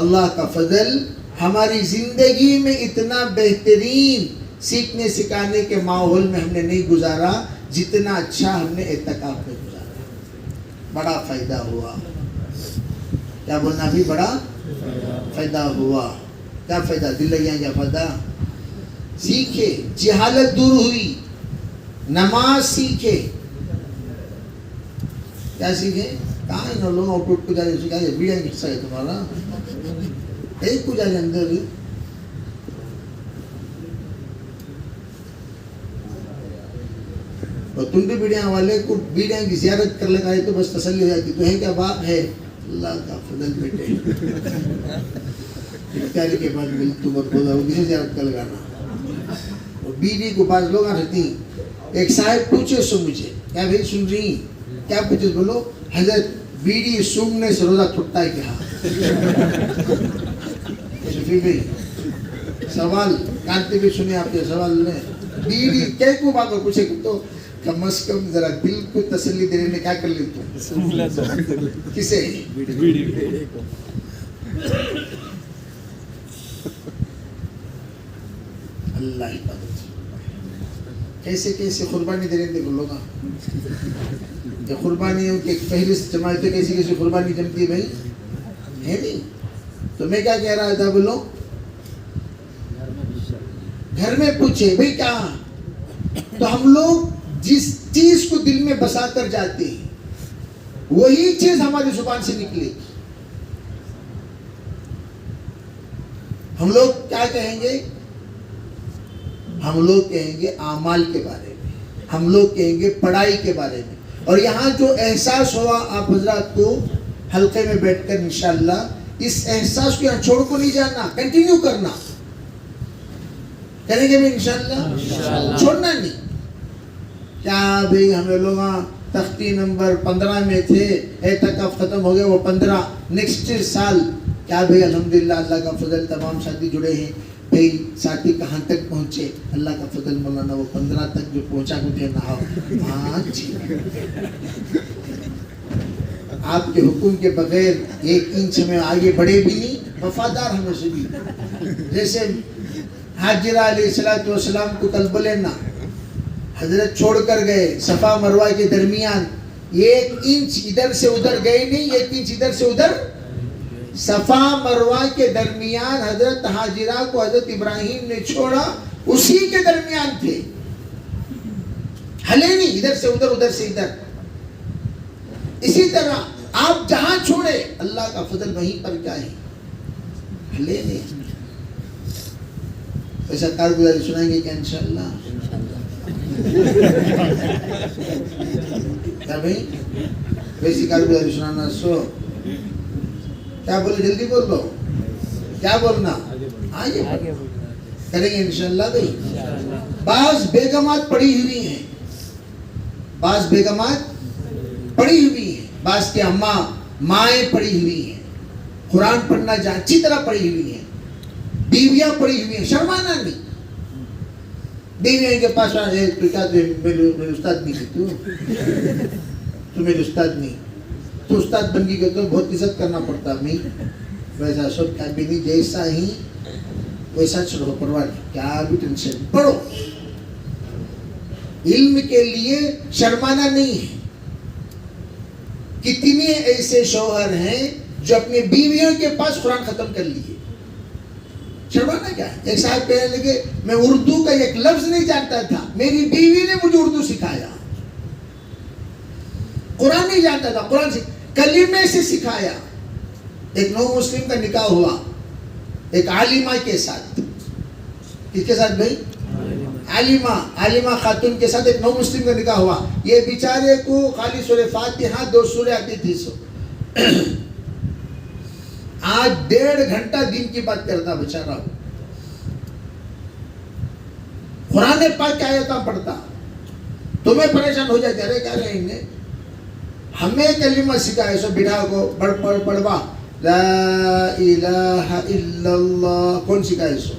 اللہ کا فضل, ہماری زندگی میں اتنا بہترین سیکھنے سکھانے کے ماحول میں ہم نے نہیں گزارا جتنا اچھا ہم نے اعتکاف میں گزارا. بڑا فائدہ ہوا. کیا بولنا بھی, بڑا فائدہ ہوا. کیا فائدہ, دل لگیا کیا فائدہ؟ سیکھے, جہالت دور ہوئی, نماز سیکھے. کیا سیکھے؟ کہاں ہے نا لوگ اٹھ کو جائے سکھا ہے, بیڑا حصہ ہے تمہارا, ایک کو جائے اندر. اور تم بھی بیڑیاں والے کو بیڑیاں کی زیارت کر لگائے تو بس تسلی ہو جاتی. تو ہے کیا باپ ہے, اللہ کا فضل بیٹے. اختیاری کے بعد مل تم اور خدا وہ کسی زیارت کر لگانا. اور بیوی کو بعض لوگ رہتی, ایک صاحب پوچھے سو مجھے, کیا بھائی سن رہی, کیا پوچھے, بولو حضرت بیڑی سونگنے سے روزہ ٹوٹتا ہے کیا؟ شفیع بھائی سوال کانتے بھی سنے آپ کے سوال میں, بیڑی کیا کو بات اور پوچھے تو کم از کم ذرا دل کو تسلی دینے میں کیا کر لی تو کسے اللہ حفاظت. کیسے کیسے قربانی دے رہے تھے لوگ, قربانیوں کی فہرست جماعتیں کیسی کیسی قربانی جمتی ہے بھائی, ہے نہیں؟ تو میں کیا کہہ رہا تھا, بولو گھر میں پوچھے بھائی کیا, تو ہم لوگ جس چیز کو دل میں بسا کر جاتے ہیں وہی چیز ہماری زبان سے نکلے گی. ہم لوگ کیا کہیں گے, ہم لوگ کہیں گے اعمال کے بارے میں, ہم لوگ کہیں گے پڑھائی کے بارے میں. اور یہاں جو احساس ہوا آپ حضرات کو حلقے میں بیٹھ کر انشاءاللہ اس احساس کو یہاں چھوڑ کو نہیں جانا, کنٹینیو کرنا. کریں گے بھی انشاءاللہ, چھوڑنا نہیں. کیا بھئی ہمیں لوگ تختی نمبر 15 میں تھے, اعتکاف ختم ہو گیا, وہ 15 نیکسٹ سال کیا بھائی الحمدللہ اللہ کا فضل تمام ساتھی جڑے ہیں بھائی ساتھی کہاں تک پہنچے اللہ کا فضل مولانا وہ 15 تک جو پہنچا مجھے نہ ہاں جی آپ کے حکم کے بغیر 1 انچ میں آگے بڑھے بھی نہیں وفادار ہمیں سے بھی جیسے حاجرہ علیہ السلام کو کل بلینا حضرت چھوڑ کر گئے صفا مروہ کے درمیان 1 انچ ادھر سے ادھر گئے نہیں 1 انچ ادھر سے ادھر صفا مروہ کے درمیان حضرت حاجرہ کو حضرت ابراہیم نے چھوڑا اسی کے درمیان تھے ہلے نہیں ادھر سے ادھر ادھر سے ادھر اسی طرح آپ جہاں چھوڑے اللہ کا فضل وہیں پر کیا ہے ہلے نہیں ایسا کارگزاری سنائیں گے کیا انشاءاللہ کیا بھئی ویسی کارگزاری سنانا سو کیا بولے جلدی بول لو کیا بولنا آگے کریں گے انشاءاللہ بھئی بعض بیگمات پڑھی ہوئی ہیں بعض بیگمات پڑھی ہوئی ہیں بعض کے اماں مائیں پڑھی ہوئی ہیں قرآن پڑھنا اچھی طرح پڑھی ہوئی ہیں بیویاں پڑھی ہوئی ہیں شرمانا نہیں بیویاں کے پاس میرے استاد نہیں تھی تو میرے استاد نہیں تو استاد بن گئی تو بہت عزت کرنا پڑتا میں ویسا سب کیا بھی نہیں جیسا ہی ویسا چھوڑو پرواہ نہیں کیا بھی ٹینشن پڑھو علم کے لیے شرمانا نہیں ہے کتنے ایسے شوہر ہیں جو اپنے بیویوں کے پاس قرآن ختم کر لیے شرمانا کیا ہے ایک صاحب کہنے لگے میں اردو کا ایک لفظ نہیں جانتا تھا میری بیوی نے مجھے اردو سکھایا قرآن نہیں جانتا تھا قرآن سے کلمے سے سکھایا ایک نو مسلم کا نکاح ہوا ایک عالمہ کے ساتھ کس کے ساتھ بھائی عالمہ خاتون کے ساتھ ایک نو مسلم کا نکاح ہوا یہ بیچارے کو خالی سورہ فاتحہ 2 سورہ آتی تھی سو آج 1.5 گھنٹہ دین کی بات کرتا بیچارہ قرآن پاک کی آیتاں پڑھتا تمہیں پریشان ہو جاتے ارے کیا رہے انہیں ہمیں کلمہ سکھائے سو بڑھا کو پڑھوا لا الہ الا اللہ کون سکھائے سو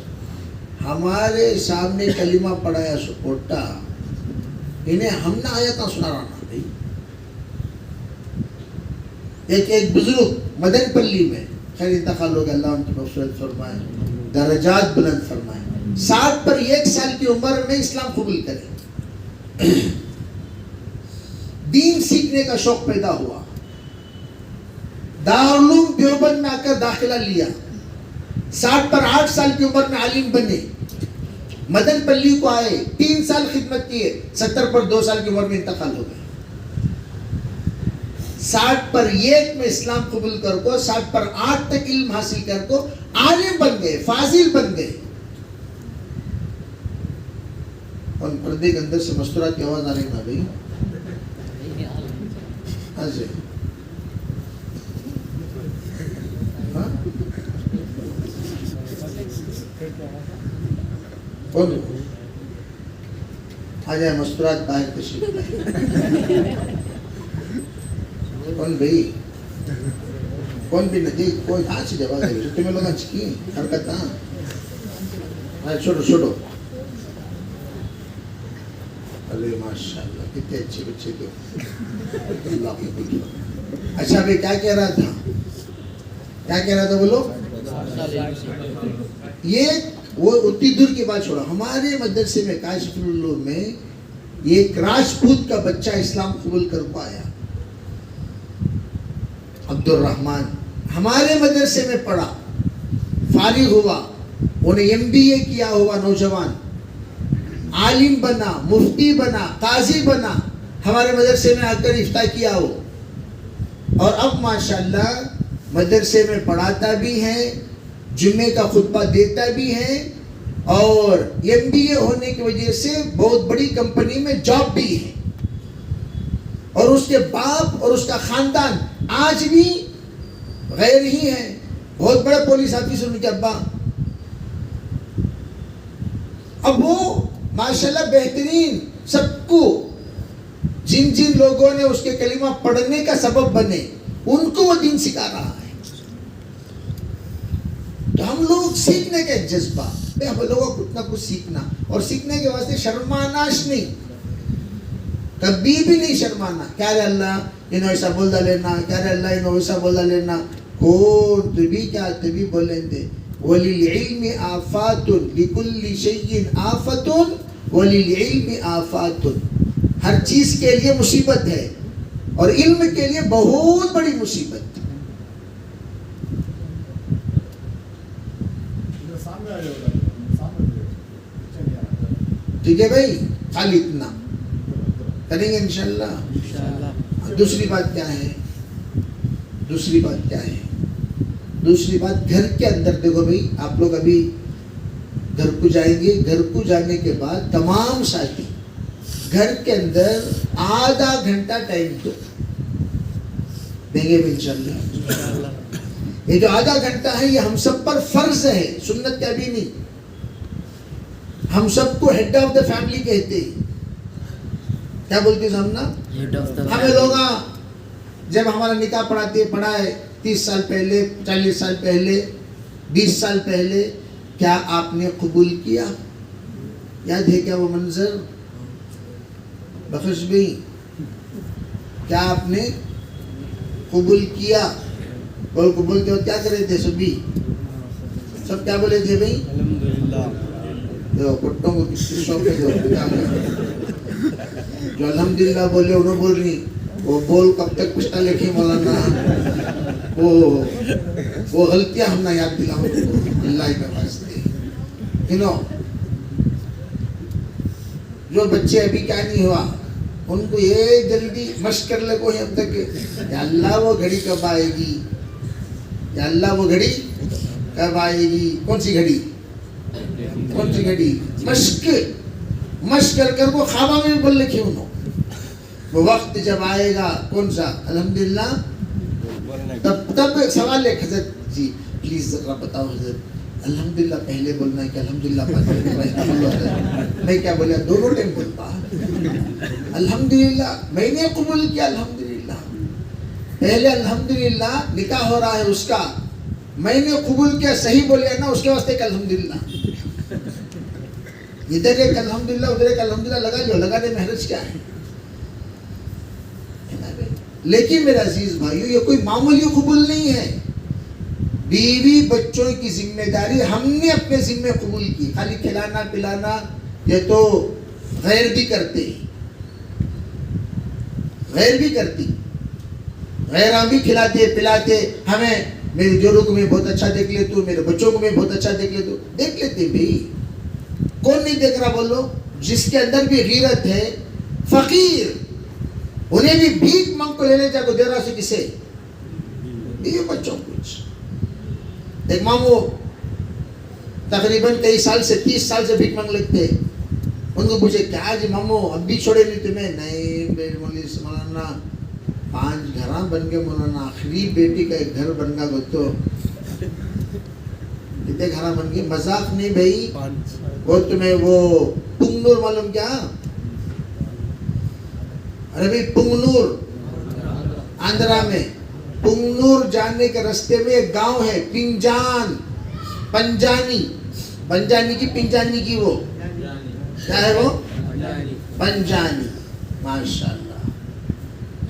ہمارے سامنے کلمہ پڑھایا سو پوٹا انہیں ہم نے آیتاں سنا رہا بھائی ایک بزرگ مدن پلی میں خیر انتقال ہو گیا اللہ ان کی مغفرت فرمائے درجات بلند فرمائے 60 پر 1 سال کی عمر میں اسلام قبول کرے دین سیکھنے کا شوق پیدا ہوا دارالعلوم دیوبند میں آ کر داخلہ لیا 60 پر 8 سال کی عمر میں عالم بنے مدن پلی کو آئے 3 سال خدمت کیے 70 پر 2 سال کی عمر میں انتقال ہو گئے 60 پر 1 میں اسلام قبول کر کو 60 پر 8 تک علم حاصل کر کو عالم بن گئے فاضل بن گئے اور پردے کے اندر سے مستورات کی آواز آ رہی نا بھائی کون آ جائے مستورات باہر تشریف کون بھائی کون بھی نہیں کوئی کہاں سے جواب دے تمہیں لوگ کی حرکت ہاں چھوڑو ارے ماشاءاللہ کتنے اچھے بچے تھے اللہ قبول کرے اچھا بھائی کیا کہہ رہا تھا بولو یہ وہ اتنی دور کی بات چھوڑا ہمارے مدرسے میں کاشف العلوم میں ایک راجپوت کا بچہ اسلام قبول کر پایا عبد الرحمن ہمارے مدرسے میں پڑھا فارغ ہوا انہیں MBA کیا ہوا نوجوان عالم بنا مفتی بنا قاضی بنا ہمارے مدرسے میں آ کر افتاح کیا ہو اور اب ماشاءاللہ مدرسے میں پڑھاتا بھی ہے جمعے کا خطبہ دیتا بھی ہے اور MBA ہونے کی وجہ سے بہت بڑی کمپنی میں جاب بھی ہے اور اس کے باپ اور اس کا خاندان آج بھی غیر ہی ہے بہت بڑے پولیس آفیسر ان کے ابا اب وہ ماشاءاللہ بہترین سب کو جن لوگوں نے اس کے کلمہ پڑھنے کا سبب بنے ان کو وہ دین سکھا رہا ہے تو ہم لوگ سیکھنے کا ایک جذبہ، ہم لوگوں کو کچھ نہ کچھ سیکھنا، اور سیکھنے کے واسطے شرماناش نہیں، کبھی بھی نہیں شرمانا. کیا رے اللہ انہوں ایسا بول لینا، کیا رے اللہ انہوں ایسا بول لینا، کون تبھی کیا تبھی بولیں دے. وَلِلْعِلْمِ آفَاتٌ لِكُلِّ شَيْءٍ آفَةٌ وَلِلْعِلْمِ آفَاتٌ. ہر چیز کے لیے مصیبت ہے، اور علم کے لیے بہت بڑی مصیبت. ٹھیک ہے بھائی، خالی اتنا کریں گے انشاءاللہ. دوسری بات کیا ہے؟ دوسری بات کیا ہے؟ دوسری بات گھر کے اندر دیکھو بھائی، آپ لوگ ابھی گھر کو جائیں گے، گھر کو جانے کے بعد تمام ساتھی گھر کے اندر آدھا گھنٹہ ٹائم دو دیں گے انشاءاللہ. یہ جو آدھا گھنٹہ ہے یہ ہم سب پر فرض ہے، سنت کا بھی نہیں. ہم سب کو ہیڈ آف دا فیملی کہتے ہیں. کیا بولتے ہیں ہم نا؟ ہمیں لوگ جب ہمارا نکاح پڑھائے 30 سال پہلے، 40 سال پہلے، 20 سال پہلے، کیا آپ نے قبول کیا؟ یاد ہے کیا وہ منظر؟ بخش بھائی کیا آپ نے قبول کیا؟ اور قبول کے کیا کرے تھے سبھی؟ سب کیا بولے تھے بھائی؟ الحمدللہ. کٹوں کو کسی شوق ہے جو الحمدللہ بولے انہوں بول رہی، وہ بول کب تک پشتا لکھی مولانا، وہ غلطیاں ہم نہ یاد دلاؤں اللہ کے واسطے. جو بچے ابھی کیا نہیں ہوا ان کو یہ جلدی مشق کر لے کو اب تک یا اللہ وہ گھڑی کب آئے گی، یا اللہ وہ گھڑی کب آئے گی. کون سی گھڑی؟ کون سی گھڑی؟ مشق کر کر وہ خوابہ میں بھی بول لکھے انہوں. وہ وقت جب آئے گا کون سا الحمدللہ، تب سوال ہے حضرت جی پلیز ذرا بتاؤ حضرت الحمدللہ پہلے بولنا ہے کہ الحمدللہ میں کیا بولا؟ دونوں ٹائم بولتا الحمدللہ. میں نے قبول کیا الحمدللہ. پہلے الحمدللہ نکاح ہو رہا ہے اس کا، میں نے قبول کیا صحیح بولیا نا، اس کے واسطے کہ الحمدللہ. ادھر ایک الحمدللہ ادھر ایک الحمدللہ لگا لو، لگانے میں حرج کیا ہے؟ لیکن میرا عزیز بھائیو یہ کوئی معمولی قبول نہیں ہے. بیوی بچوں کی ذمہ داری ہم نے اپنے ذمہ قبول کی. خالی کھلانا پلانا یہ تو غیر بھی کرتے ہیں، غیر بھی کرتی، غیر ہم بھی کھلاتے پلاتے. ہمیں میرے جوڑوں کو میں بہت اچھا دیکھ لیتا ہوں، میرے بچوں کو میں بہت اچھا دیکھ لیتا ہوں. دیکھ لیتے بھائی، کون نہیں دیکھ رہا بولو؟ جس کے اندر بھی غیرت ہے. فقیر انہیں بھی بھیک مانگ کو لینے جا کو دے رہا سے کسے؟ بیوی بچوں کچھ. ایک مامو تقریباً کئی سال سے 30 سال سے بھیک مانگ لیتے. ان کو پوچھے کیا جی مامو اب بھی چھوڑے نہیں تمہیں؟ نہیں مولانا 5 گھراں بن گئے مولانا، آخری بیٹی کا ایک گھر بن گا گو. کتنے گھراں بن گئے؟ مذاق نہیں بھائی. وہ تمہیں وہ پنگنور معلوم کیا؟ ارے بھائی پنگنور آندھرا میں، پنگنور جانے کے رستے میں ایک گاؤں ہے پنجان، پنجانی، پنجانی کی پنجانی کی وہ کیا ہے وہ پنجانی. ماشاءاللہ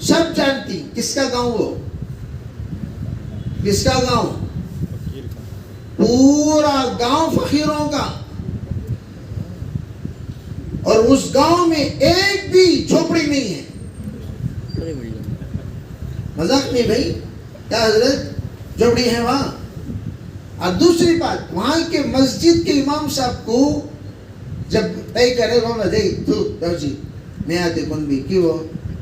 سب جانتی. کس کا گاؤں وہ؟ کس کا گاؤں؟ پورا گاؤں فقیروں کا. اور اس گاؤں میں ایک بھی جھوپڑی نہیں ہے. مذاق نہیں بھائی. کیا حضرت جھوپڑی ہے وہاں؟ اور دوسری بات وہاں کے مسجد کے امام صاحب کو جب طے کرے وہ تو جی میں آتے کون بھی کی وہ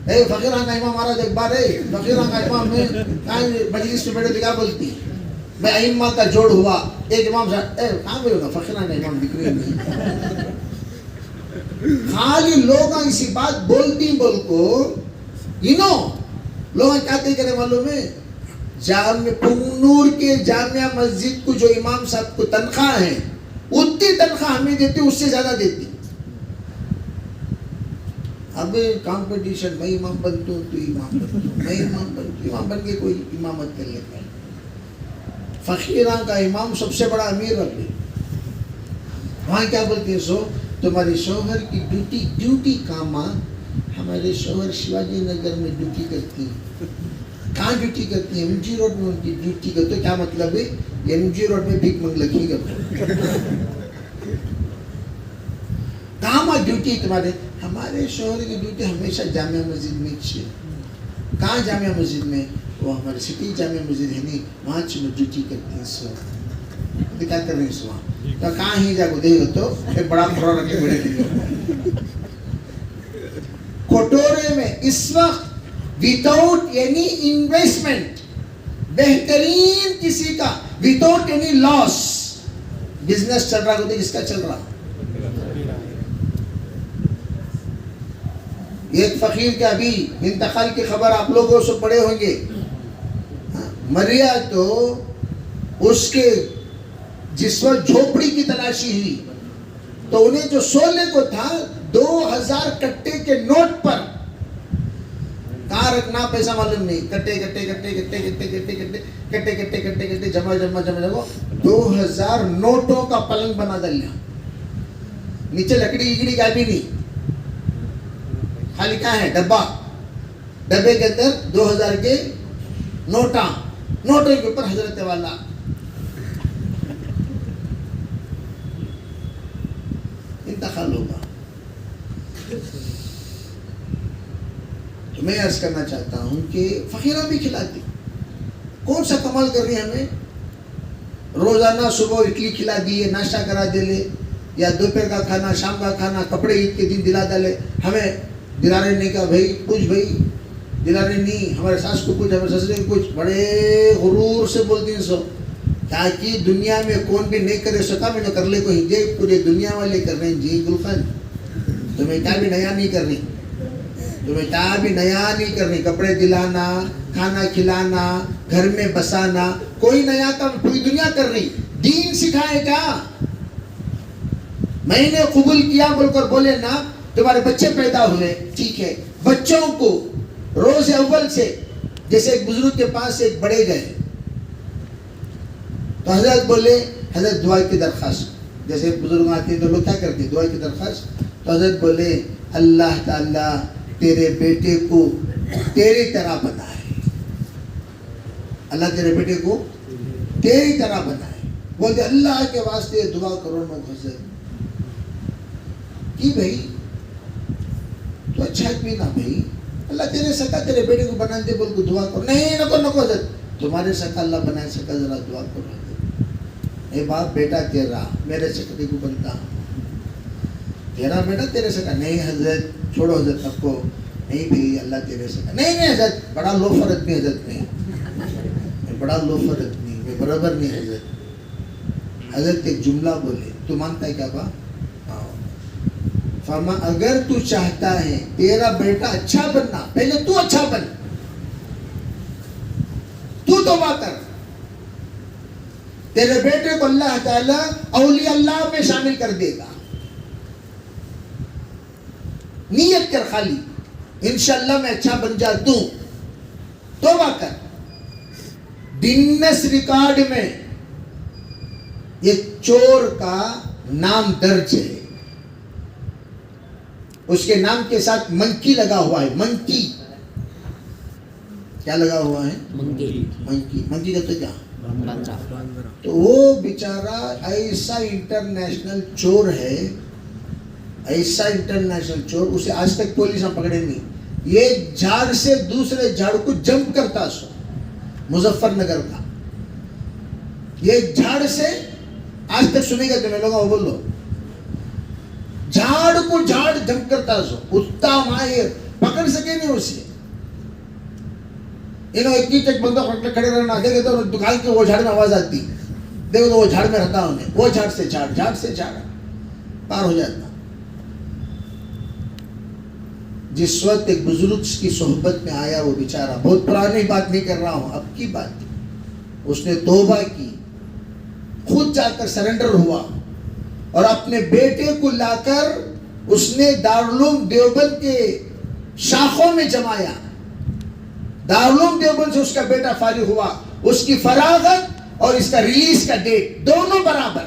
فقیران کا امام مہاراج ایک بار ہے فقیران کا امام میں مجلس میں بیٹھے کیا بولتی میں ائمہ کا جوڑ ہوا. ایک امام صاحب کہاں بھی ہوگا فقیران کا امام دکھ رہے نہیں. خالی لوگ اسی بات بولتی بول کو لوگ کیا طے کرے معلوم ہے؟ جامع پنگنور کے جامعہ مسجد کو جو امام صاحب کو تنخواہ ہے اتنی تنخواہ ہمیں دیتے اس سے زیادہ دیتی. اب کمپٹیشن میں امام بنتا ہوں تو امام بنتا ہوں، میں امام بنتا ہوں، امام بن کے کوئی امامت کر لیتا ہے. فقیران کا امام سب سے بڑا امیر رب ہے. وہاں کیا بولتے ہیں؟ سو تمہارے شوہر کی ڈیوٹی کہاں؟ ہمارے شوہر شیواجی نگر میں ڈیوٹی کرتی ہیں. کہاں ڈیوٹی کرتی ہیں؟ ایم جی روڈ میں ان کی ڈیوٹی کرتے. تو کیا مطلب ہے؟ ایم جی روڈ میں بھیک منگ لکھی گا. کہاں ڈیوٹی تمہارے؟ ہمارے شوہر کی ڈیوٹی ہمیشہ جامعہ مسجد میں ہے. کہاں جامعہ مسجد میں؟ وہ ہمارے سٹی جامعہ مسجد ہے نہیں, وہاں میں ڈیوٹی کرتی ہیں. سو کیا کر رہے ہیں سو وہاں تو کہاں ہی جا کو دے گا تو ایک بڑا کھڑا رکھ کے بیٹھے دیں. کھٹورے میں اس وقت وداؤٹ اینی انویسٹمنٹ بہترین کسی کا وداؤٹ اینی لاس بزنس چل رہا ہے. کس کا چل رہا؟ ایک فقیر کے ابھی انتقال کی خبر آپ لوگوں سے پڑے ہوں گے. مریا تو اس کے جس وقت جھوپڑی کی تلاشی ہوئی تو انہیں جو سولے کو تھا 2000 کٹے کے نوٹ پر کہاں رکھنا پیسہ معلوم نہیں. کٹے کٹے کٹے کٹے کٹے کٹے کٹے کٹے کٹے کٹے کٹے جمع جمع جمع جمع 2000 نوٹوں کا پلنگ بنا ڈالیا. نیچے لکڑی اگڑی کا بھی نہیں, خالی کیا ہے ڈبا. ڈبے کے اندر 2000 کے نوٹاں, نوٹوں کے اوپر حضرت والا. انتقال ہوگا. تو میں عرض کرنا چاہتا ہوں کہ فقیرہ بھی کھلاتی. کون سا کمال کر رہی ہے ہمیں؟ روزانہ صبح اڈلی کھلا دیے, ناشتہ کرا دے لے, یا دوپہر کا کھانا, شام کا کھانا, کپڑے عید کے دن دلا ڈالے. ہمیں دلانے نہیں کہا بھائی پوچھ بھائی دلانے نہیں, ہمارے ساس کو پوچھ, ہمارے سسرے کو پوچھ. بڑے غرور سے بولتی ہیں سو تاکہ دنیا میں کون بھی نہیں کرے سکا میں نے کر لے کو ہی. پورے دنیا والے کر رہے ہیں جی. گلخن تمہیں کیا بھی نیا نہیں کر رہی, تمہیں کیا بھی نیا نہیں کر رہی. کپڑے دلانا, کھانا کھلانا, گھر میں بسانا, کوئی نیا کام پوری دنیا کر رہی. دین سکھائے کیا؟ میں نے قبول کیا بول کر بولے نا. تمہارے بچے پیدا ہوئے, ٹھیک ہے, بچوں کو روز اول سے جیسے ایک بزرگ کے پاس سے ایک بڑے گئے تو حضرت بولے حضرت دعا کی درخواست. جیسے بزرگ آتے ہیں تو لوگ کیا کرتے ہیں؟ دعا کی درخواست. تو حضرت بولے اللہ تعالیٰ تیرے بیٹے کو تیری طرح بنائے, اللہ تیرے بیٹے کو تیری طرح بنائے. بولتے اللہ کے واسطے دعا کرو نا حضرت کی بھائی تو اچھا بھی نا بھائی, اللہ تیرے سکا تیرے بیٹے کو بنا دے بول کو دعا کرو. نہیں نکو نکو حضرت, تمہارے سکا اللہ بنائے سکا, ذرا دعا کرو حضرت. اے باپ بیٹا تیرا میرے سکے کو بنتا, تیرا بیٹا تیرے سکا. نہیں حضرت چھوڑو حضرت آپ کو, نہیں بھائی اللہ تیرے سکا. نہیں نہیں حضرت بڑا لو فرد نہیں حضرت, نہیں بڑا لو فرد نہیں, میں برابر نہیں حضرت. حضرت ایک جملہ بولے, تو مانتا ہے کیا با؟ فرما اگر تو چاہتا ہے تیرا بیٹا اچھا بننا, پہلے تو اچھا بن, تو توبہ کر. تیرے بیٹے کو اللہ تعالیٰ اولیاء اللہ میں شامل کر دے گا. نیت کر خالی, انشاءاللہ میں اچھا بن جاتا ہوں. توبہ کر. گنیس ریکارڈ میں یہ چور کا نام درج ہے. اس کے نام کے ساتھ منکی لگا ہوا ہے. منکی کیا لگا ہوا ہے؟ منکی. منکی کہتے کیا؟ تو وہ بیچارہ ایسا انٹرنیشنل چور ہے, ایسا انٹرنیشنل چور, اسے آج تک پولیس نہ پکڑے نہیں. یہ جھاڑ سے دوسرے جھاڑ کو جمپ کرتا سو, مظفر نگر کا یہ جھاڑ سے آج تک سنے گا تمہیں لوگوں بول لو, جھاڑ کو جھاڑ جمپ کرتا سو. اتنا ماہر, پکڑ سکے نہیں اسے. انہوں ایک ہی چیک بندہ پکڑ کھڑے رہنا, دیکھے تو دکان کے وہ جھاڑ میں آواز آتی, دیکھو تو وہ جھاڑ میں رہتا انہیں, وہ جھاڑ سے جھاڑ, جھاڑ سے جھاڑ پار ہو جاتا. جس وقت ایک بزرگ کی صحبت میں آیا وہ بیچارہ, بہت پرانی بات نہیں کر رہا ہوں, اب کی بات, اس نے توبہ کی, خود جا کر سرنڈر ہوا اور اپنے بیٹے کو لا کر اس نے دارالعلوم دیوبند کے شاخوں میں جمایا. دارالعلوم دیوبند سے اس کا بیٹا فارغ ہوا. اس کی فراغت اور اس کا ریلیز کا ڈیٹ دونوں برابر.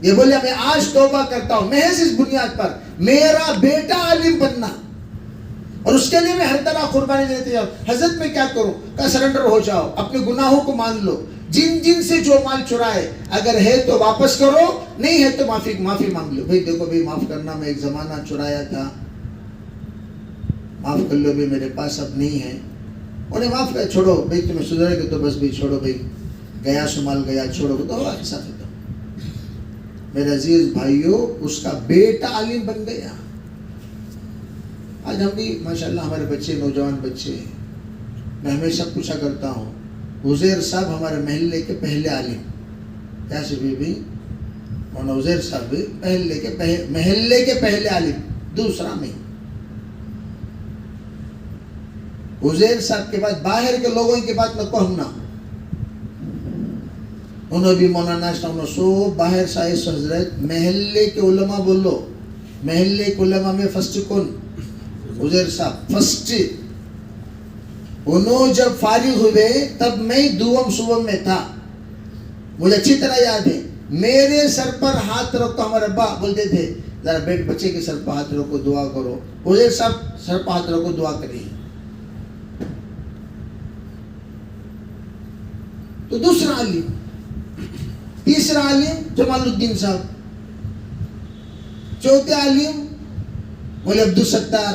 یہ بولے میں آج توبہ کرتا ہوں محض اس بنیاد پر میرا بیٹا عالم بننا, اور اس کے لیے میں ہر طرح قربانی دیتے جاؤ. حضرت میں کیا کروں؟ کہ سرنڈر ہو جاؤ, اپنے گناہوں کو مان لو, جن سے جو مال چرائے اگر ہے تو واپس کرو, نہیں ہے تو معافی مانگ لو. بھئی دیکھو بھئی معاف کرنا, میں ایک زمانہ چرایا تھا, معاف کر لو بھئی, میرے پاس اب نہیں ہے. انہیں معاف کر, چھوڑو بھئی, تمہیں سدھرے گے تو بس بھئی چھوڑو بھئی, گیا سمال گیا, چھوڑو تو ہوا کے ساتھ. میرے عزیز بھائیوں, اس کا بیٹا عالم بن گیا. آج ہم بھی ماشاءاللہ ہمارے بچے نوجوان بچے ہیں. میں ہمیشہ پوچھا کرتا ہوں, عزیر صاحب ہمارے محلے کے پہلے عالم, کیا شبی بھی مولانا عزیر صاحب بھی محلے کے پہلے عالم, دوسرا میں. عزیر صاحب کے بعد باہر کے لوگوں کی بات نہ کہوں نا, انہوں بھی مولانا انہوں سو باہر سائز حضرت محلے کے علماء بولو, محلے کے علماء میں فرسٹ کون؟ عزیر صاحب فرسٹ. انہوں جب فارغ ہوئے تب میں دوم صوبہ میں تھا, مجھے اچھی طرح یاد ہے. میرے سر پر ہاتھ رکھو, ہمارے ابا بولتے تھے ذرا بیٹ بچے کے سر پر ہاتھ رکھو دعا کرو. عزیر صاحب سر پر ہاتھ رکھو دعا کریں. تو دوسرا عالم. تیسرا عالم جمال الدین صاحب. چوتھے عالم مولوی عبدالستار.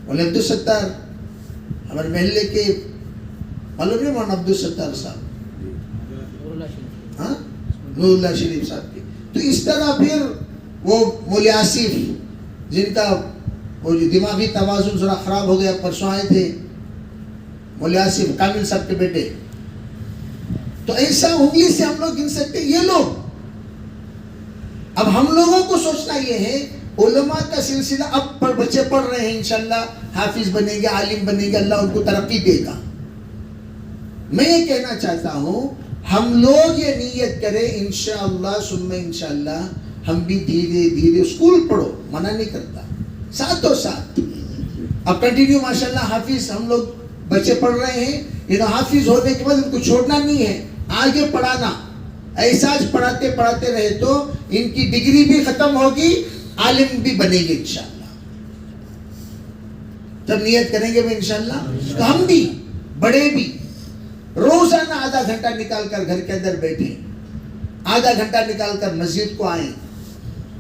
مولوی عبدالستار ہمارے محلے کے معلوم نہیں, مولانا عبدالستار صاحب, ہاں, نور اللہ شریف صاحب کے. تو اس طرح پھر وہ مولوی آصف, جن کا وہ دماغی توازن ذرا خراب ہو گیا, پرسوں آئے تھے, مولوی آصف کامل صاحب کے بیٹے. تو ایسا انگلی سے ہم لوگ گن سکتے یہ لوگ. اب ہم لوگوں کو سوچنا یہ ہے, علماء کا سلسلہ اب بچے پڑھ رہے ہیں, انشاءاللہ حافظ بنیں گے, عالم بنیں گے, اللہ ان کو ترقی دے گا. میں یہ کہنا چاہتا ہوں ہم لوگ یہ نیت کریں انشاءاللہ ثم انشاءاللہ ہم بھی دھیرے دھیرے اسکول پڑھو, منع نہیں کرتا, ساتھوں ساتھ اب کنٹینیو ماشاءاللہ حافظ ہم لوگ بچے پڑھ رہے ہیں. حافظ ہونے کے بعد ان کو چھوڑنا نہیں ہے, آگے پڑھانا. ایسا پڑھاتے پڑھاتے رہے تو ان کی ڈگری بھی ختم ہوگی, عالم بھی بنے گے انشاءاللہ. جب نیت کریں گے بھی انشاءاللہ, تو ہم بھی بڑے بھی روزانہ آدھا گھنٹہ نکال کر گھر کے اندر بیٹھیں, آدھا گھنٹہ نکال کر مسجد کو آئیں,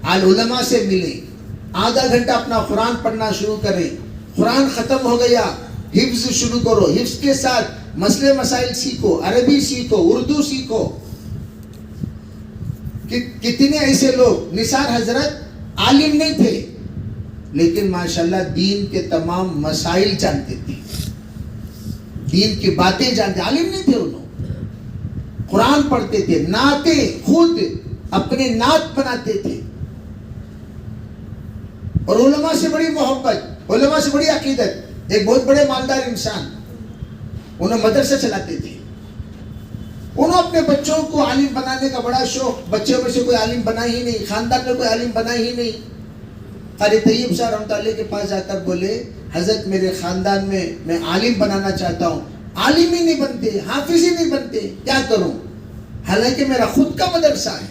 علماء سے ملیں, آدھا گھنٹہ اپنا قرآن پڑھنا شروع کریں. قرآن ختم ہو گیا, حفظ شروع کرو, حفظ کے ساتھ مسئلے مسائل سیکھو, عربی سیکھو, اردو سیکھو. کتنے ایسے لوگ, نثار حضرت عالم نہیں تھے لیکن ماشاءاللہ دین کے تمام مسائل جانتے تھے, دین کی باتیں جانتے, عالم نہیں تھے انہوں, قرآن پڑھتے تھے, نعتیں خود اپنے نعت بناتے تھے, اور علماء سے بڑی محبت, علماء سے بڑی عقیدت. ایک بہت بڑے مالدار انسان, انہوں مدرسہ چلاتے تھے. انہوں اپنے بچوں کو عالم بنانے کا بڑا شوق, بچوں میں سے کوئی عالم بنا ہی نہیں, خاندان میں کوئی عالم بنا ہی نہیں. قاری طیب صاحب رحمۃ اللہ کے پاس جا کر بولے حضرت میرے خاندان میں عالم بنانا چاہتا ہوں, عالم ہی نہیں بنتے, حافظ ہی نہیں بنتے, کیا کروں, حالانکہ میرا خود کا مدرسہ ہے.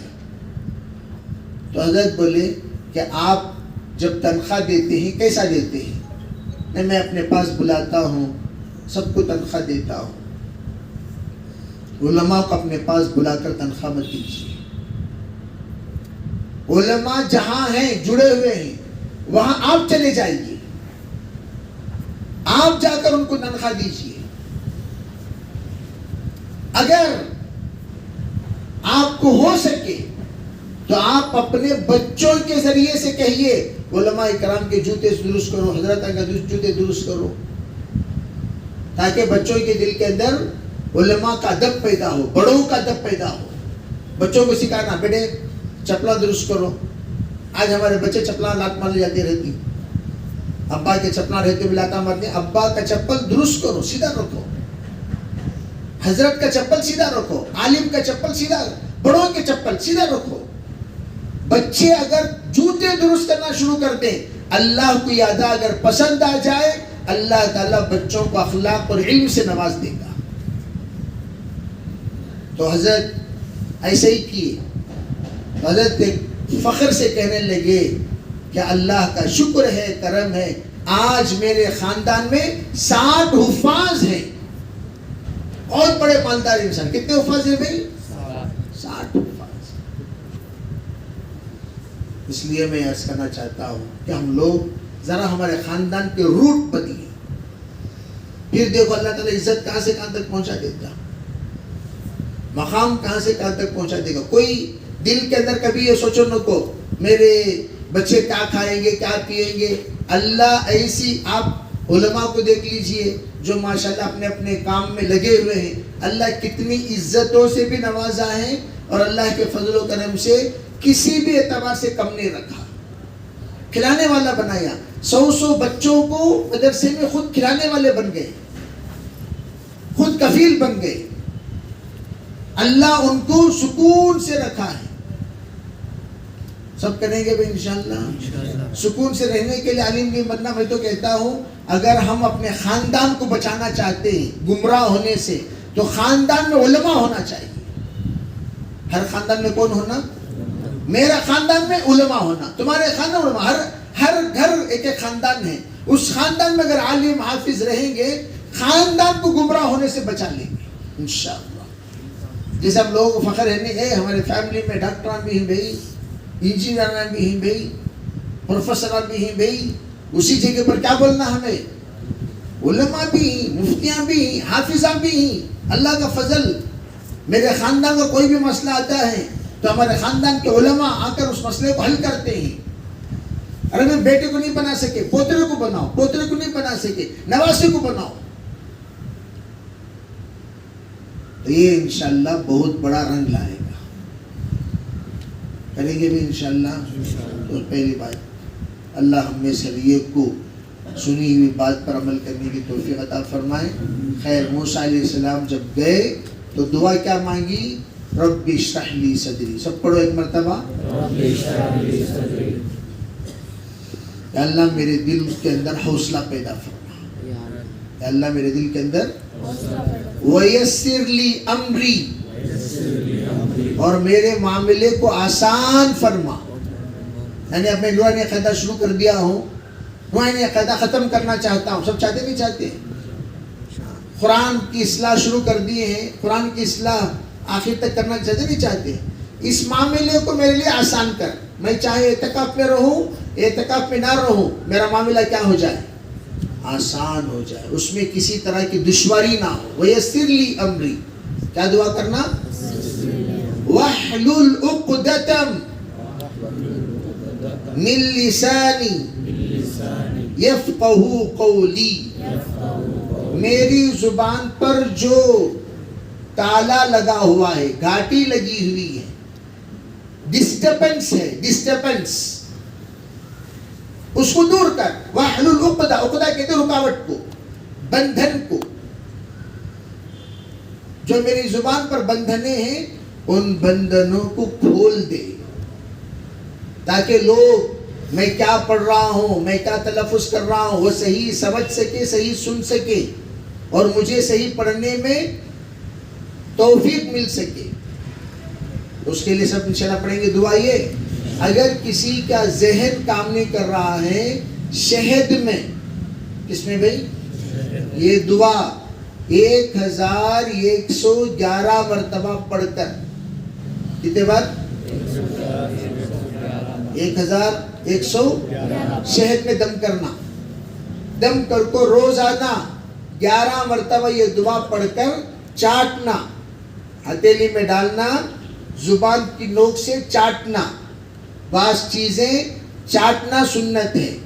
تو حضرت بولے کہ آپ جب تنخواہ دیتے ہیں کیسا دیتے ہیں؟ میں اپنے پاس بلاتا ہوں, سب کو تنخواہ دیتا ہوں. علماء کو اپنے پاس بلا کر تنخواہ مت دیجیے. علماء جہاں ہیں جڑے ہوئے ہیں وہاں آپ چلے جائیے, آپ جا کر ان کو تنخواہ دیجیے. اگر آپ کو ہو سکے تو آپ اپنے بچوں کے ذریعے سے کہیے علماء اکرام کے جوتے درست کرو, حضرت کا جوتے درست کرو, تاکہ بچوں کے دل کے اندر علماء کا ادب پیدا ہو, بڑوں کا ادب پیدا ہو. بچوں کو سکھانا, بیٹے چپلا درست کرو. آج ہمارے بچے چپلا لات مار جاتی رہتی, ابا کے چپلا رہتے بھی لاتا مارتے. ابا کا چپل درست کرو, سیدھا رکھو, حضرت کا چپل سیدھا رکھو, عالم کا چپل سیدھا, بڑوں کے چپل سیدھا رکھو. بچے اگر جوتے درست کرنا شروع کر دیں, اللہ کو یہ ادا اگر پسند آ جائے, اللہ تعالیٰ بچوں کو اخلاق اور علم سے نواز دے گا. تو حضرت ایسے ہی کیے. تو حضرت فخر سے کہنے لگے کہ اللہ کا شکر ہے، کرم ہے، آج میرے خاندان میں 60 حفاظ ہیں. بہت بڑے مالدار انسان. کتنے حفاظ ہیں بھائی؟ 60 حفاظ. اس لیے میں عرض کرنا چاہتا ہوں کہ ہم لوگ ذرا ہمارے خاندان کے روٹ بدلیں. پھر دیکھو اللہ تعالیٰ عزت کہاں سے کہاں تک پہنچا دیتا، مقام کہاں سے کہاں تک پہنچا دے گا. کوئی دل کے اندر کبھی یہ سوچو نہ کو میرے بچے کیا کھائیں گے، کیا پیئیں گے. اللہ ایسی، آپ علماء کو دیکھ لیجئے جو ماشاءاللہ اپنے اپنے کام میں لگے ہوئے ہیں. اللہ کتنی عزتوں سے بھی نوازا ہے اور اللہ کے فضل و کرم سے کسی بھی اعتبار سے کم نہیں رکھا. کھلانے والا بنایا. 100 بچوں کو مدرسے میں خود کھلانے والے بن گئے، خود کفیل بن گئے. اللہ ان کو سکون سے رکھا ہے. سب کریں گے بھی انشاءاللہ. سکون سے رہنے کے لیے عالم نہیں بننا. میں تو کہتا ہوں اگر ہم اپنے خاندان کو بچانا چاہتے ہیں گمراہ ہونے سے تو خاندان میں علماء ہونا چاہیے. ہر خاندان میں کون ہونا؟ میرا خاندان میں علماء ہونا. تمہارے خاندان علماء. ہر گھر ایک ایک خاندان ہے. اس خاندان میں اگر عالم حافظ رہیں گے خاندان کو گمراہ ہونے سے بچا لیں گے انشاءاللہ. جیسے ہم لوگ فخر ہے نہیں ہے ہمارے فیملی میں ڈاکٹران بھی ہیں بھائی، انجینئران بھی ہیں بھائی، پروفیسران بھی ہیں بھائی. اسی جگہ پر کیا بولنا ہمیں؟ علماء بھی ہیں، مفتیاں بھی ہیں، حافظان بھی ہیں. اللہ کا فضل. میرے خاندان کا کوئی بھی مسئلہ آتا ہے تو ہمارے خاندان کے علماء آ کر اس مسئلے کو حل کرتے ہیں. ارے میں بیٹے کو نہیں بنا سکے، پوترے کو بناؤ. پوترے کو نہیں بنا سکے، نواسے کو بناؤ. تو یہ انشاءاللہ بہت بڑا رنگ لائے گا. کریں گے بھی انشاءاللہ. تو پہلی بات اللہ ہم میں سب کو سنی ہوئی بات پر عمل کرنے کی توفیق عطا فرمائے. خیر موسیٰ علیہ السلام جب گئے تو دعا کیا مانگی؟ رب اشرح لی صدری. سب پڑھو ایک مرتبہ. رب اشرح لی صدری. یا اللہ میرے دل کے اندر حوصلہ پیدا فرما. یا اللہ میرے دل کے اندر ویسر لی امری، اور میرے معاملے کو آسان فرما. یعنی اب میں نورانی عقیدہ شروع کر دیا ہوں، نورانی عقیدہ ختم کرنا چاہتا ہوں. سب چاہتے نہیں چاہتے؟ قرآن کی اصلاح شروع کر دیے ہیں، قرآن کی اصلاح آخر تک کرنا چاہتے نہیں چاہتے؟ اس معاملے کو میرے لیے آسان کر. میں چاہے اعتکاف میں رہوں، اعتکاف میں نہ رہوں، میرا معاملہ کیا ہو جائے؟ آسان ہو جائے. اس میں کسی طرح کی دشواری نہ ہو. وَيَسِّرْ لِي أَمْرِي. کیا دعا کرنا؟ وَاحْلُلْ عُقْدَةً مِنْ لِسَانِي يَفْقَهُ قَوْلِي. میری زبان پر جو تالا لگا ہوا ہے، گھاٹی لگی ہوئی ہے، ڈسٹربنس ہے، ڈسٹربنس، اس کو دور کر. وَاحْلُلْ عُقْدَةً. عقدہ کہتے ہیں رکاوٹ کو، بندھن کو. جو میری زبان پر بندھنے ہیں ان بندھنوں کو کھول دے، تاکہ لوگ میں کیا پڑھ رہا ہوں، میں کیا تلفظ کر رہا ہوں وہ صحیح سمجھ سکے، صحیح سن سکے، اور مجھے صحیح پڑھنے میں توفیق مل سکے. اس کے لیے سب انشاءاللہ پڑھیں گے دعا یہ. اگر کسی کا ذہن کام نہیں کر رہا ہے شہد میں، کس میں بھائی؟ یہ دعا 1111 مرتبہ پڑھ کر. کتنے بار؟ 1111 شہد میں دم کرنا. دم کر کو روزانہ 11 مرتبہ یہ دعا پڑھ کر چاٹنا، ہتھیلی میں ڈالنا، زبان کی نوک سے چاٹنا. بعض چیزیں چاٹنا سنت ہے،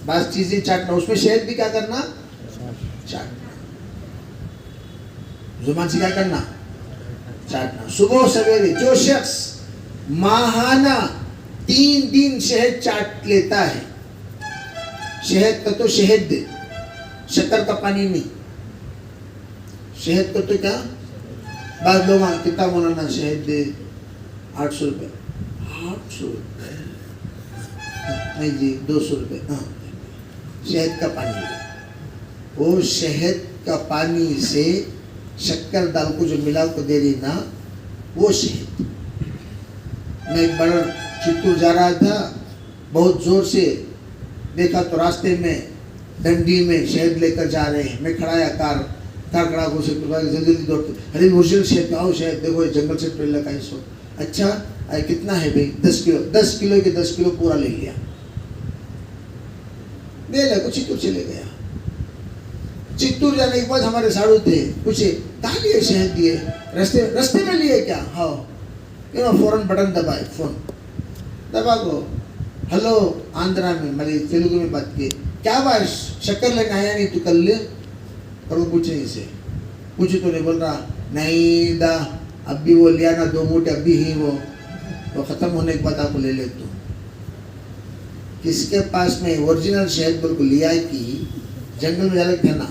بعض چیزیں چاٹنا. اس میں شہد بھی کیا کرنا؟ چاٹنا. زبان سے کیا کرنا؟ چاٹنا. صبح سویرے جو شخص ماہانہ 3 دن شہد چاٹ لیتا ہے، شہد کا تو شہد دے، شکر کا پانی نہیں، شہد کا تو کیا؟ بعض لوگ کتاب مولانا شہد دے 800 روپے. 800 روپے نہیں جی، 200 روپے. ہاں شہد کا پانی. وہ شہد کا پانی سے شکر دال کو جو ملا کو دے رہی نا وہ شہد. میں ایک بار چتور جا رہا تھا, بہت زور سے دیکھا تو راستے میں ڈنڈی میں شہد لے کر جا رہے ہیں. میں کھڑا یا کار کھڑا کو سے جلدی دوڑتے, ارے اوریجنل شہد آؤ شہد دیکھو جنگل سے ٹریل لگا اس وقت. اچھا کتنا ہے بھائی؟ 10 کلو. 10 کلو کے 10 کلو پورا لے لیا, لے لے کو چتور چلے گیا. چتور جانے کے بعد ہمارے ساڑو تھے, پوچھے کہاں لیے شہد دیے؟ رستے میں لیے کیا؟ ہاں. فوراً بٹن دبائے, فون دبا کو ہلو آندھرا میں ملی تیلگو میں بات کی, کیا بات شکر لینا آیا نہیں تو کل لے. اور وہ پوچھے اسے, پوچھے تو نہیں بول رہا نہیں دا اب بھی وہ لیا نا 2 موٹے اب بھی ہی وہ ختم ہونے کے بعد آپ کو لے لے. تو کس کے پاس میں اوریجنل شہد بول کو لیا کی جنگل میں جا کے نا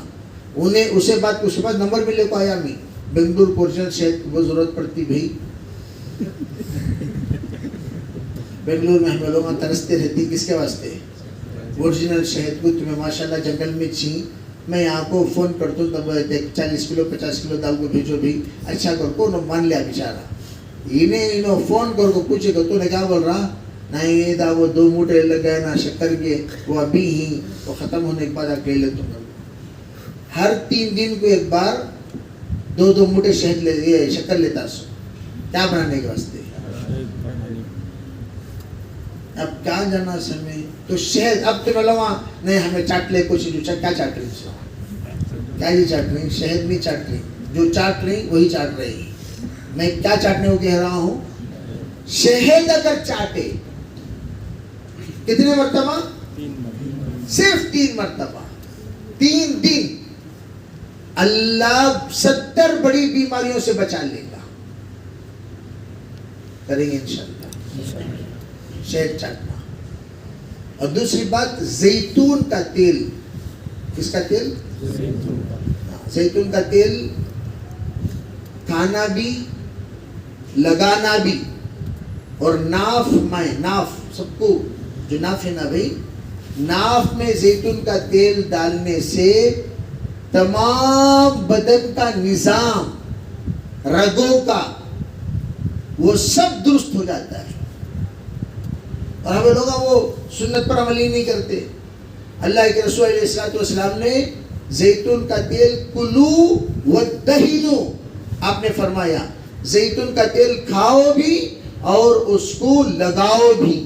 انہیں اسے بات اس کے پاس نمبر بھی لے کو آیا. میں بنگلور کو اوریجنل شہد کی بہت ضرورت پڑتی بھائی. بنگلور میں ہم لوگ ترستے رہتی کس کے واسطے؟ اوریجنل شہد کو. تمہیں ماشاءاللہ جنگل میں چھی میں یہاں کو فون کرتا ہوں تب 40 کلو 50 کلو دال کو بھیجو بھی. اچھا کر کو مان لیا بیچارہ. انہیں فون کر کو پوچھے گا تو نے کیا بول رہا؟ نہیں دا وہ 2 موٹے لگ گئے نا شکر کے, وہ ابھی ہی وہ ختم ہونے کے بعد آپ لے لے. تم ہر 3 دن کو ایک بار 2 موٹے شہد لے شکر لیتا سو. کیا بنانے کے واسطے؟ اب کیا جانا سمے تو شہد. اب تو لوا نہیں ہمیں چاٹ لے کچھ جو کیا چاٹ رہی سو, کیا یہ چاٹ رہی؟ شہد نہیں چاٹ رہی, جو چاٹ رہی وہی چاٹ رہی. میں کیا چاٹنے کو کہہ رہا ہوں؟ شہد اگر چاٹے کتنے مرتبہ؟ صرف 3 مرتبہ 3 دن اللہ 70 بڑی بیماریوں سے بچا لے گا. کریں گے انشاءاللہ شہد چاٹنا. اور دوسری بات زیتون کا تیل. کس کا تیل؟ زیتون کا تیل کھانا بھی لگانا بھی. اور ناف میں ناف سب کو جو ناف ہے نا بھائی, ناف میں زیتون کا تیل ڈالنے سے تمام بدن کا نظام رگوں کا وہ سب درست ہو جاتا ہے. اور ہم لوگ وہ سنت پر عمل ہی نہیں کرتے. اللہ کے رسول علیہ السلام نے زیتون کا تیل کلو ودہنو, آپ نے فرمایا زیتون کا تیل کھاؤ بھی اور اس کو لگاؤ بھی.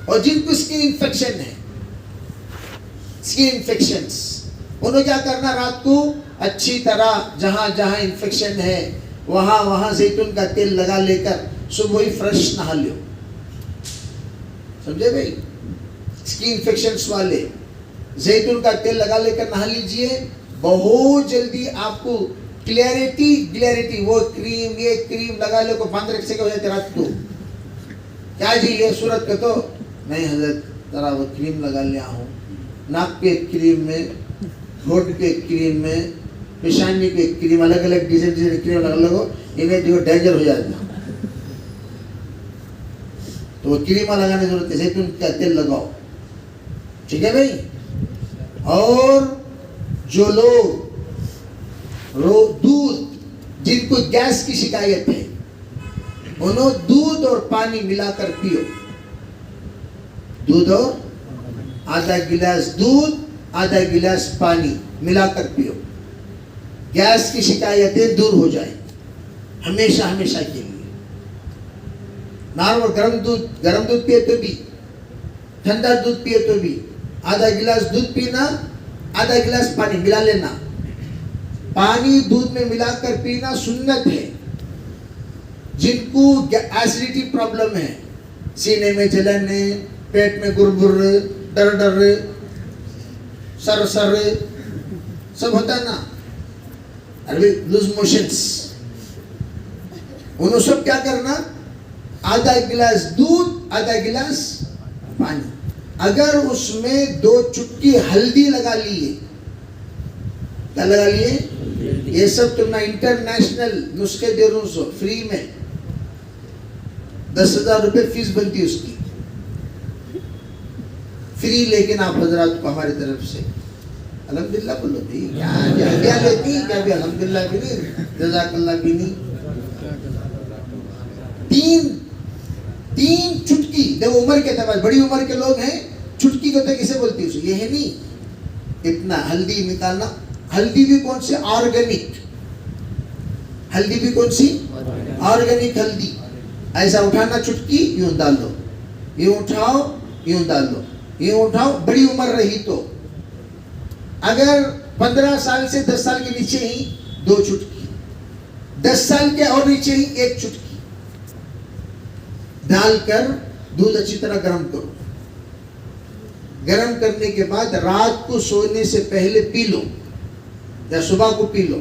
اور جن کو اسکن انفیکشن ہے, اسکن انفیکشنز, انہوں کیا کرنا رات کو اچھی طرح جہاں جہاں انفیکشن ہے وہاں زیتون کا تیل لگا لے کر صبح ہی فریش نہا لو. سمجھے بھائی؟ اسکن انفیکشنز والے زیتون کا تیل لگا لے کر نہا لیجئے, بہت جلدی آپ کو کلیئرٹی. وہ کریم یہ کریم لگا لے کو 15 سے ہو جاتے رات کو. کیا جی یہ صورت کا تو نہیں حضرت ذرا وہ کریم لگا لیا ہوں, ناک کے کریم میں, ہونٹ کے کریم میں, پیشانی کے کریم, الگ الگ ڈیزائن کریم لگا لگو, انہیں جو ڈینجر ہو جاتا. تو وہ کریمہ لگانے کی ضرورت ہے, زیتون کا تیل لگاؤ. ٹھیک ہے بھائی؟ اور جو لوگ دودھ, جن کو گیس کی شکایت ہے, انہوں دودھ اور پانی ملا کر پیو. دودھ اور آدھا گلاس دودھ آدھا گلاس پانی ملا کر پیو. گیس کی شکایتیں دور ہو جائیں ہمیشہ کے لیے. نارمل گرم دودھ پیے تو بھی, ٹھنڈا دودھ پیے تو بھی, آدھا گلاس دودھ پینا, آدھا گلاس پانی ملا لینا. پانی دودھ میں ملا کر پینا سنت ہے. جن کو ایسیڈیٹی پرابلم ہے, سینے میں جلن ہے, پیٹ میں گرگر, ڈر سر سب ہوتا ہے نا, لوز موشنز, انہوں سب کیا کرنا, آدھا گلاس دودھ آدھا گلاس پانی. اگر اس میں 2 چٹکی ہلدی لگا لیے, کیا لگا لیے, یہ سب تم نے انٹرنیشنل نسخے دے رہا ہوں فری میں, 10,000 روپے فیس بنتی اس کی فری, لیکن آپ حضرات کو ہماری طرف سے الحمدللہ بولو بھائی، کیا ہڈیاں لیتی کیا بھی الحمدللہ بھی نہیں، جزاک اللہ بھی نہیں. تین چٹکی، دیکھو عمر کے اعتبار، بڑی عمر کے لوگ ہیں، چٹکی کو تو کسے بولتی ہے؟ یہ ہے نہیں اتنا ہلدی نکالنا. ہلدی بھی کون سی؟ آرگینک. ہلدی بھی کون سی؟ آرگینک ہلدی. ایسا اٹھانا چٹکی، یوں ڈال دو، یوں اٹھاؤ، یوں ڈال دو، یوں اٹھاؤ. بڑی عمر رہی تو اگر 15 سال سے 10 سال کے نیچے ہی 2 چٹکی، 10 سال کے اور نیچے ہی 1 چٹکی ڈال کر دودھ اچھی طرح گرم کرو. گرم کرنے کے بعد رات کو سونے سے پہلے پی لو یا صبح کو پی لو.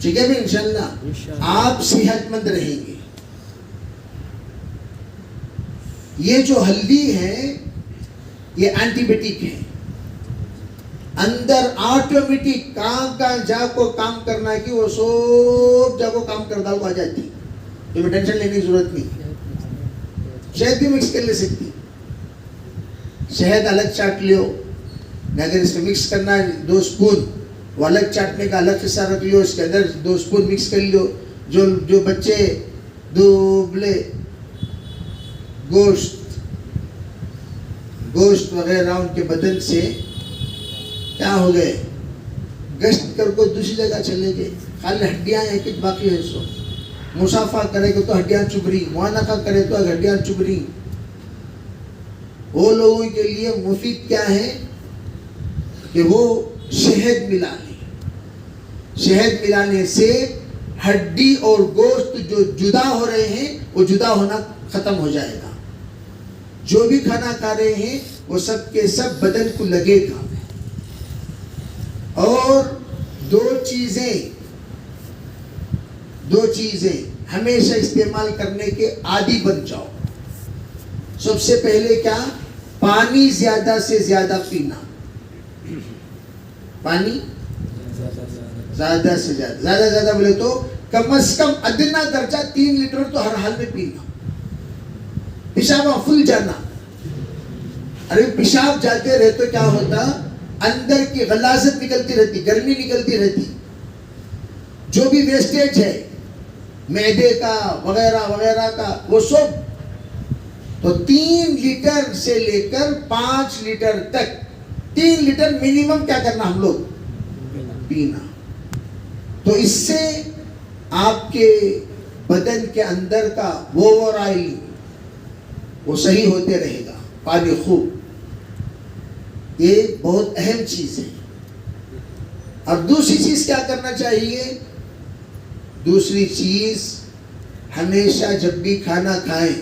ٹھیک ہے بھائی؟ انشاءاللہ آپ صحت مند رہیں گے. یہ جو ہلدی ہے یہ اینٹی بائیوٹک ہے. اندر آٹومیٹک کہاں جا کو کام کرنا ہے کہ وہ سب جا کو کام کر ڈال کو آ جاتی. تمہیں ٹینشن لینے کی ضرورت نہیں. شہد بھی مکس کر لے سکتی. شہد الگ چاٹ لیو، اگر اس میں مکس کرنا ہے 2 اسپون، وہ الگ چاٹنے کا الگ حصہ رکھ لیو، اس کے اندر 2 اسپون مکس کر لیو. جو بچے دوبلے گوشت وغیرہ ان کے بدن سے کیا ہو گئے، گشت کر کو دوسری جگہ چلے گئے، خالی ہڈیاں ہیں کچھ باقی ہے. سو مسافہ کرے گا تو ہڈیاں چبھ رہی، معانقہ کرے تو ہڈیاں چبھ رہی. وہ لوگوں کے لیے مفید کیا ہے کہ وہ شہد ملا لیں. شہد ملانے سے ہڈی اور گوشت جو جدا ہو رہے ہیں وہ جدا ہونا ختم ہو جائے گا. جو بھی کھانا کھا رہے ہیں وہ سب کے سب بدن کو لگے گا. اور دو چیزیں ہمیشہ استعمال کرنے کے عادی بن جاؤ. سب سے پہلے کیا؟ پانی زیادہ سے زیادہ پینا. پانی زیادہ سے زیادہ بولے تو کم از کم ادنا درجہ 3 لیٹر تو ہر حال میں پینا. پیشاب پھول جانا. ارے پیشاب جاتے رہے تو کیا ہوتا؟ اندر کی غلاظت نکلتی رہتی، گرمی نکلتی رہتی. جو بھی ویسٹیج ہے معدے کا وغیرہ وغیرہ کا وہ سب، تو 3 لیٹر سے لے کر 5 لیٹر تک، 3 لیٹر منیمم کیا کرنا ہم لوگ؟ پینا. تو اس سے آپ کے بدن کے اندر کا اوور آئل وہ صحیح ہوتے رہے گا. پانی خوب، یہ بہت اہم چیز ہے. اور دوسری چیز کیا کرنا چاہیے؟ دوسری چیز ہمیشہ جب بھی کھانا کھائیں،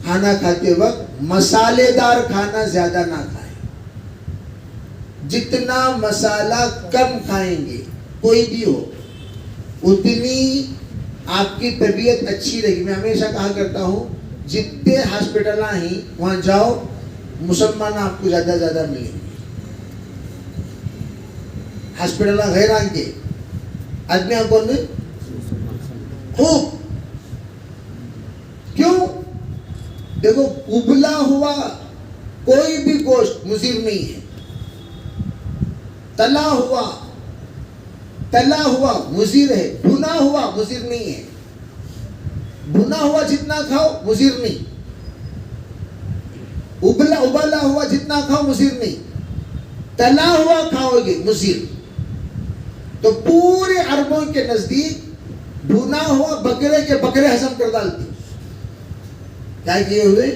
کھانا کھاتے وقت مسالے دار کھانا زیادہ نہ کھائیں. جتنا مسالہ کم کھائیں گے کوئی بھی ہو اتنی آپ کی طبیعت اچھی رہے گی. میں ہمیشہ کہا کرتا ہوں جتنے ہاسپٹل ہیں وہاں جاؤ مسلمان آپ کو زیادہ ملیں گے. ہاسپٹل غیر کے آدمی آپ کو خوب. کیوں؟ دیکھو ابلا ہوا کوئی بھی گوشت مضر نہیں ہے. تلا ہوا مضر ہے، بھنا ہوا مضر نہیں ہے. بھنا ہوا جتنا کھاؤ مضر نہیں، ابلا ہوا جتنا کھاؤ مضر نہیں، تلا ہوا کھاؤ گے مضر. تو پورے عربوں کے نزدیک بھنا ہوا بکرے کے بکرے ہضم کر ڈالتی. کیا کیے ہوئے؟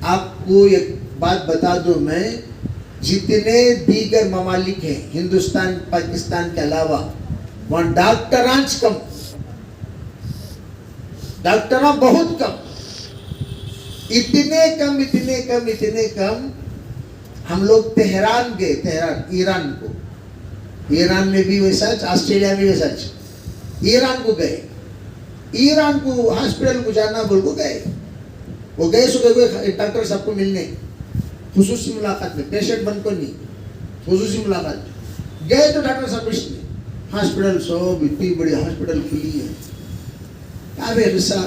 آپ کو ایک بات بتا دوں میں، جتنے دیگر ممالک ہیں ہندوستان پاکستان کے علاوہ، وہاں ڈاکٹرانچ کم، ڈاکٹراں بہت کم. اتنے کم ہم لوگ تہران گئے، ایران کو. ایران میں بھی ویسا، آسٹریلیا میں ویسا. ایران کو گئے، ایران کو ہاسپٹل کو جانا بول کو گئے. وہ گئے صبح ڈاکٹر صاحب کو ملنے، خصوصی ملاقات میں، پیشنٹ بن کو نہیں، خصوصی ملاقات گئے. تو ڈاکٹر صاحب ہاسپٹل سب اتنی بڑی ہاسپٹل کھلی ہے. کیا بے قصہ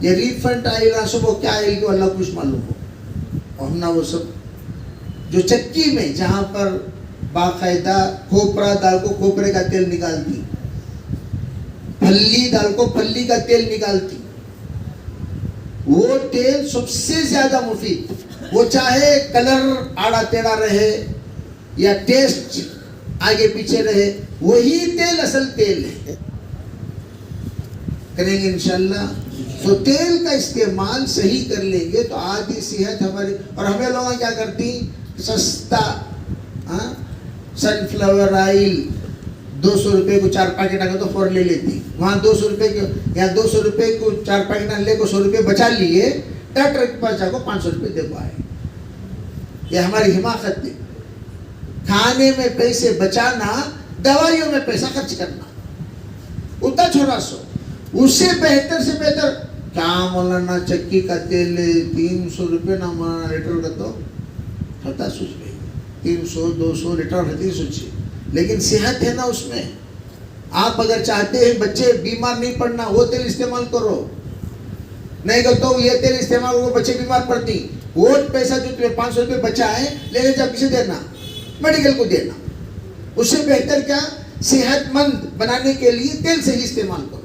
یہ ریفنڈ آئل سو وہ کیا آئل کو اللہ کچھ معلوم ہو اور ہم نہ وہ سب جو چکی میں جہاں پر باقاعدہ کھوپرا دال کو کھوپرے کا تیل نکالتی, پھلی دال کو پھلی کا تیل نکالتی, وہ تیل سب سے زیادہ مفید, وہ چاہے کلر آڑا ٹیڑھا رہے یا ٹیسٹ آگے پیچھے رہے, وہی تیل اصل تیل ہے. کریں گے انشاءاللہ. تو تیل کا استعمال صحیح کر لیں گے تو آدھی صحت ہماری. اور ہمیں لوگ کیا کرتی, سستا سن فلاور آئل 200 روپے کو 4 پیکٹ آگے تو فور لے لیتی. وہاں 200 روپے کے یا 200 روپے کو 4 پیکٹ لے کو 100 روپے بچا لیے, ڈاکٹر کے پاس جا کو 500 روپے دے پائے. یہ ہماری حماقت ہے. کھانے میں پیسے بچانا, دوائیوں میں پیسہ خرچ کرنا, اتنا چھوڑا سو. اس سے بہتر کیا مولانا چکی کا تیل 300 روپے نہ مولانا لیٹر کا تو پتا سوچ گئی 300-200 لیٹر رہتی سوچی, لیکن صحت ہے نا اس میں. آپ اگر چاہتے ہیں بچے بیمار نہیں پڑنا, وہ تیل استعمال کرو. نہیں کرتا ہوں یہ تیل استعمال کرو, بچے بیمار پڑتی. وہ پیسہ جو تمہیں 500 روپے بچا ہے لے لے جا کسے دینا, میڈیکل کو دینا. اس سے بہتر کیا, صحت مند بنانے کے لیے تیل سے ہی استعمال کرو.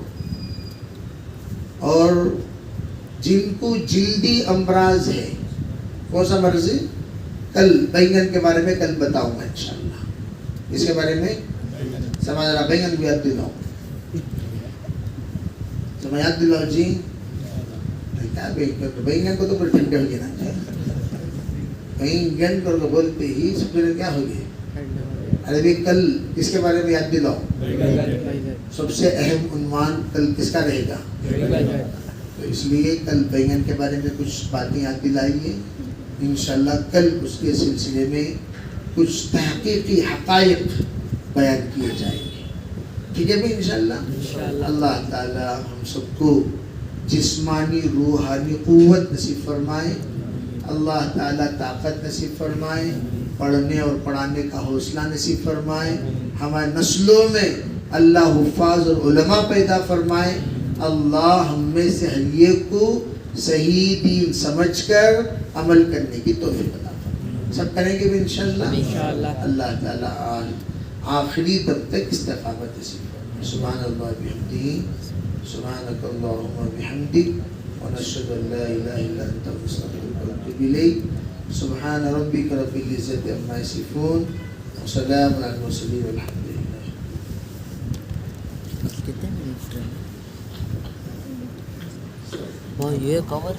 اور جن کو جلدی امراض ہے, کون سا مرض ہے, کل بینگن کے بارے میں کل بتاؤں گا انشاءاللہ. اس کے بارے میں سمجھ رہا, بینگن کو یاد دلاؤ, سمجھ یاد دلاؤ جی. کیا بینگن کو تو پھر ٹھنڈے ہو گیا نا, بینگن کو بولتے ہی سب سے کیا ہو گیا. ارے بھی کل اس کے بارے میں یاد دلاؤ. سب سے اہم عنوان کل کس کا رہے گا, تو اس لیے کل بینگن کے بارے میں کچھ باتیں یاد دلائیے انشاءاللہ. کل اس کے سلسلے میں کچھ تحقیقی حقائق بیان کیے جائیں گے, ٹھیک ہے بھی انشاءاللہ. اللہ تعالی ہم سب کو جسمانی روحانی قوت نصیب فرمائے. اللہ تعالی طاقت نصیب فرمائے, پڑھنے اور پڑھانے کا حوصلہ نصیب فرمائے. ہمارے نسلوں میں اللہ حفاظ اور علماء پیدا فرمائے. اللہ ہم میں سے ہر ایک کو صحیح دین سمجھ کر عمل کرنے کی توفیق عطا فرمائے. سب کریں گے بھی انشاءاللہ. اللہ تعالی آخری دم تک استقامت نصیب فرمائے. سبحان اللہ بحمدہ, سبحانک اللہم بحمدک, ونشهد ان لا الہ الا انت نستغفرک ونتوب الیک. سبحان ربک رب العزت عما یصفون وسلام علی المرسلین والحمد للہ. یہ کور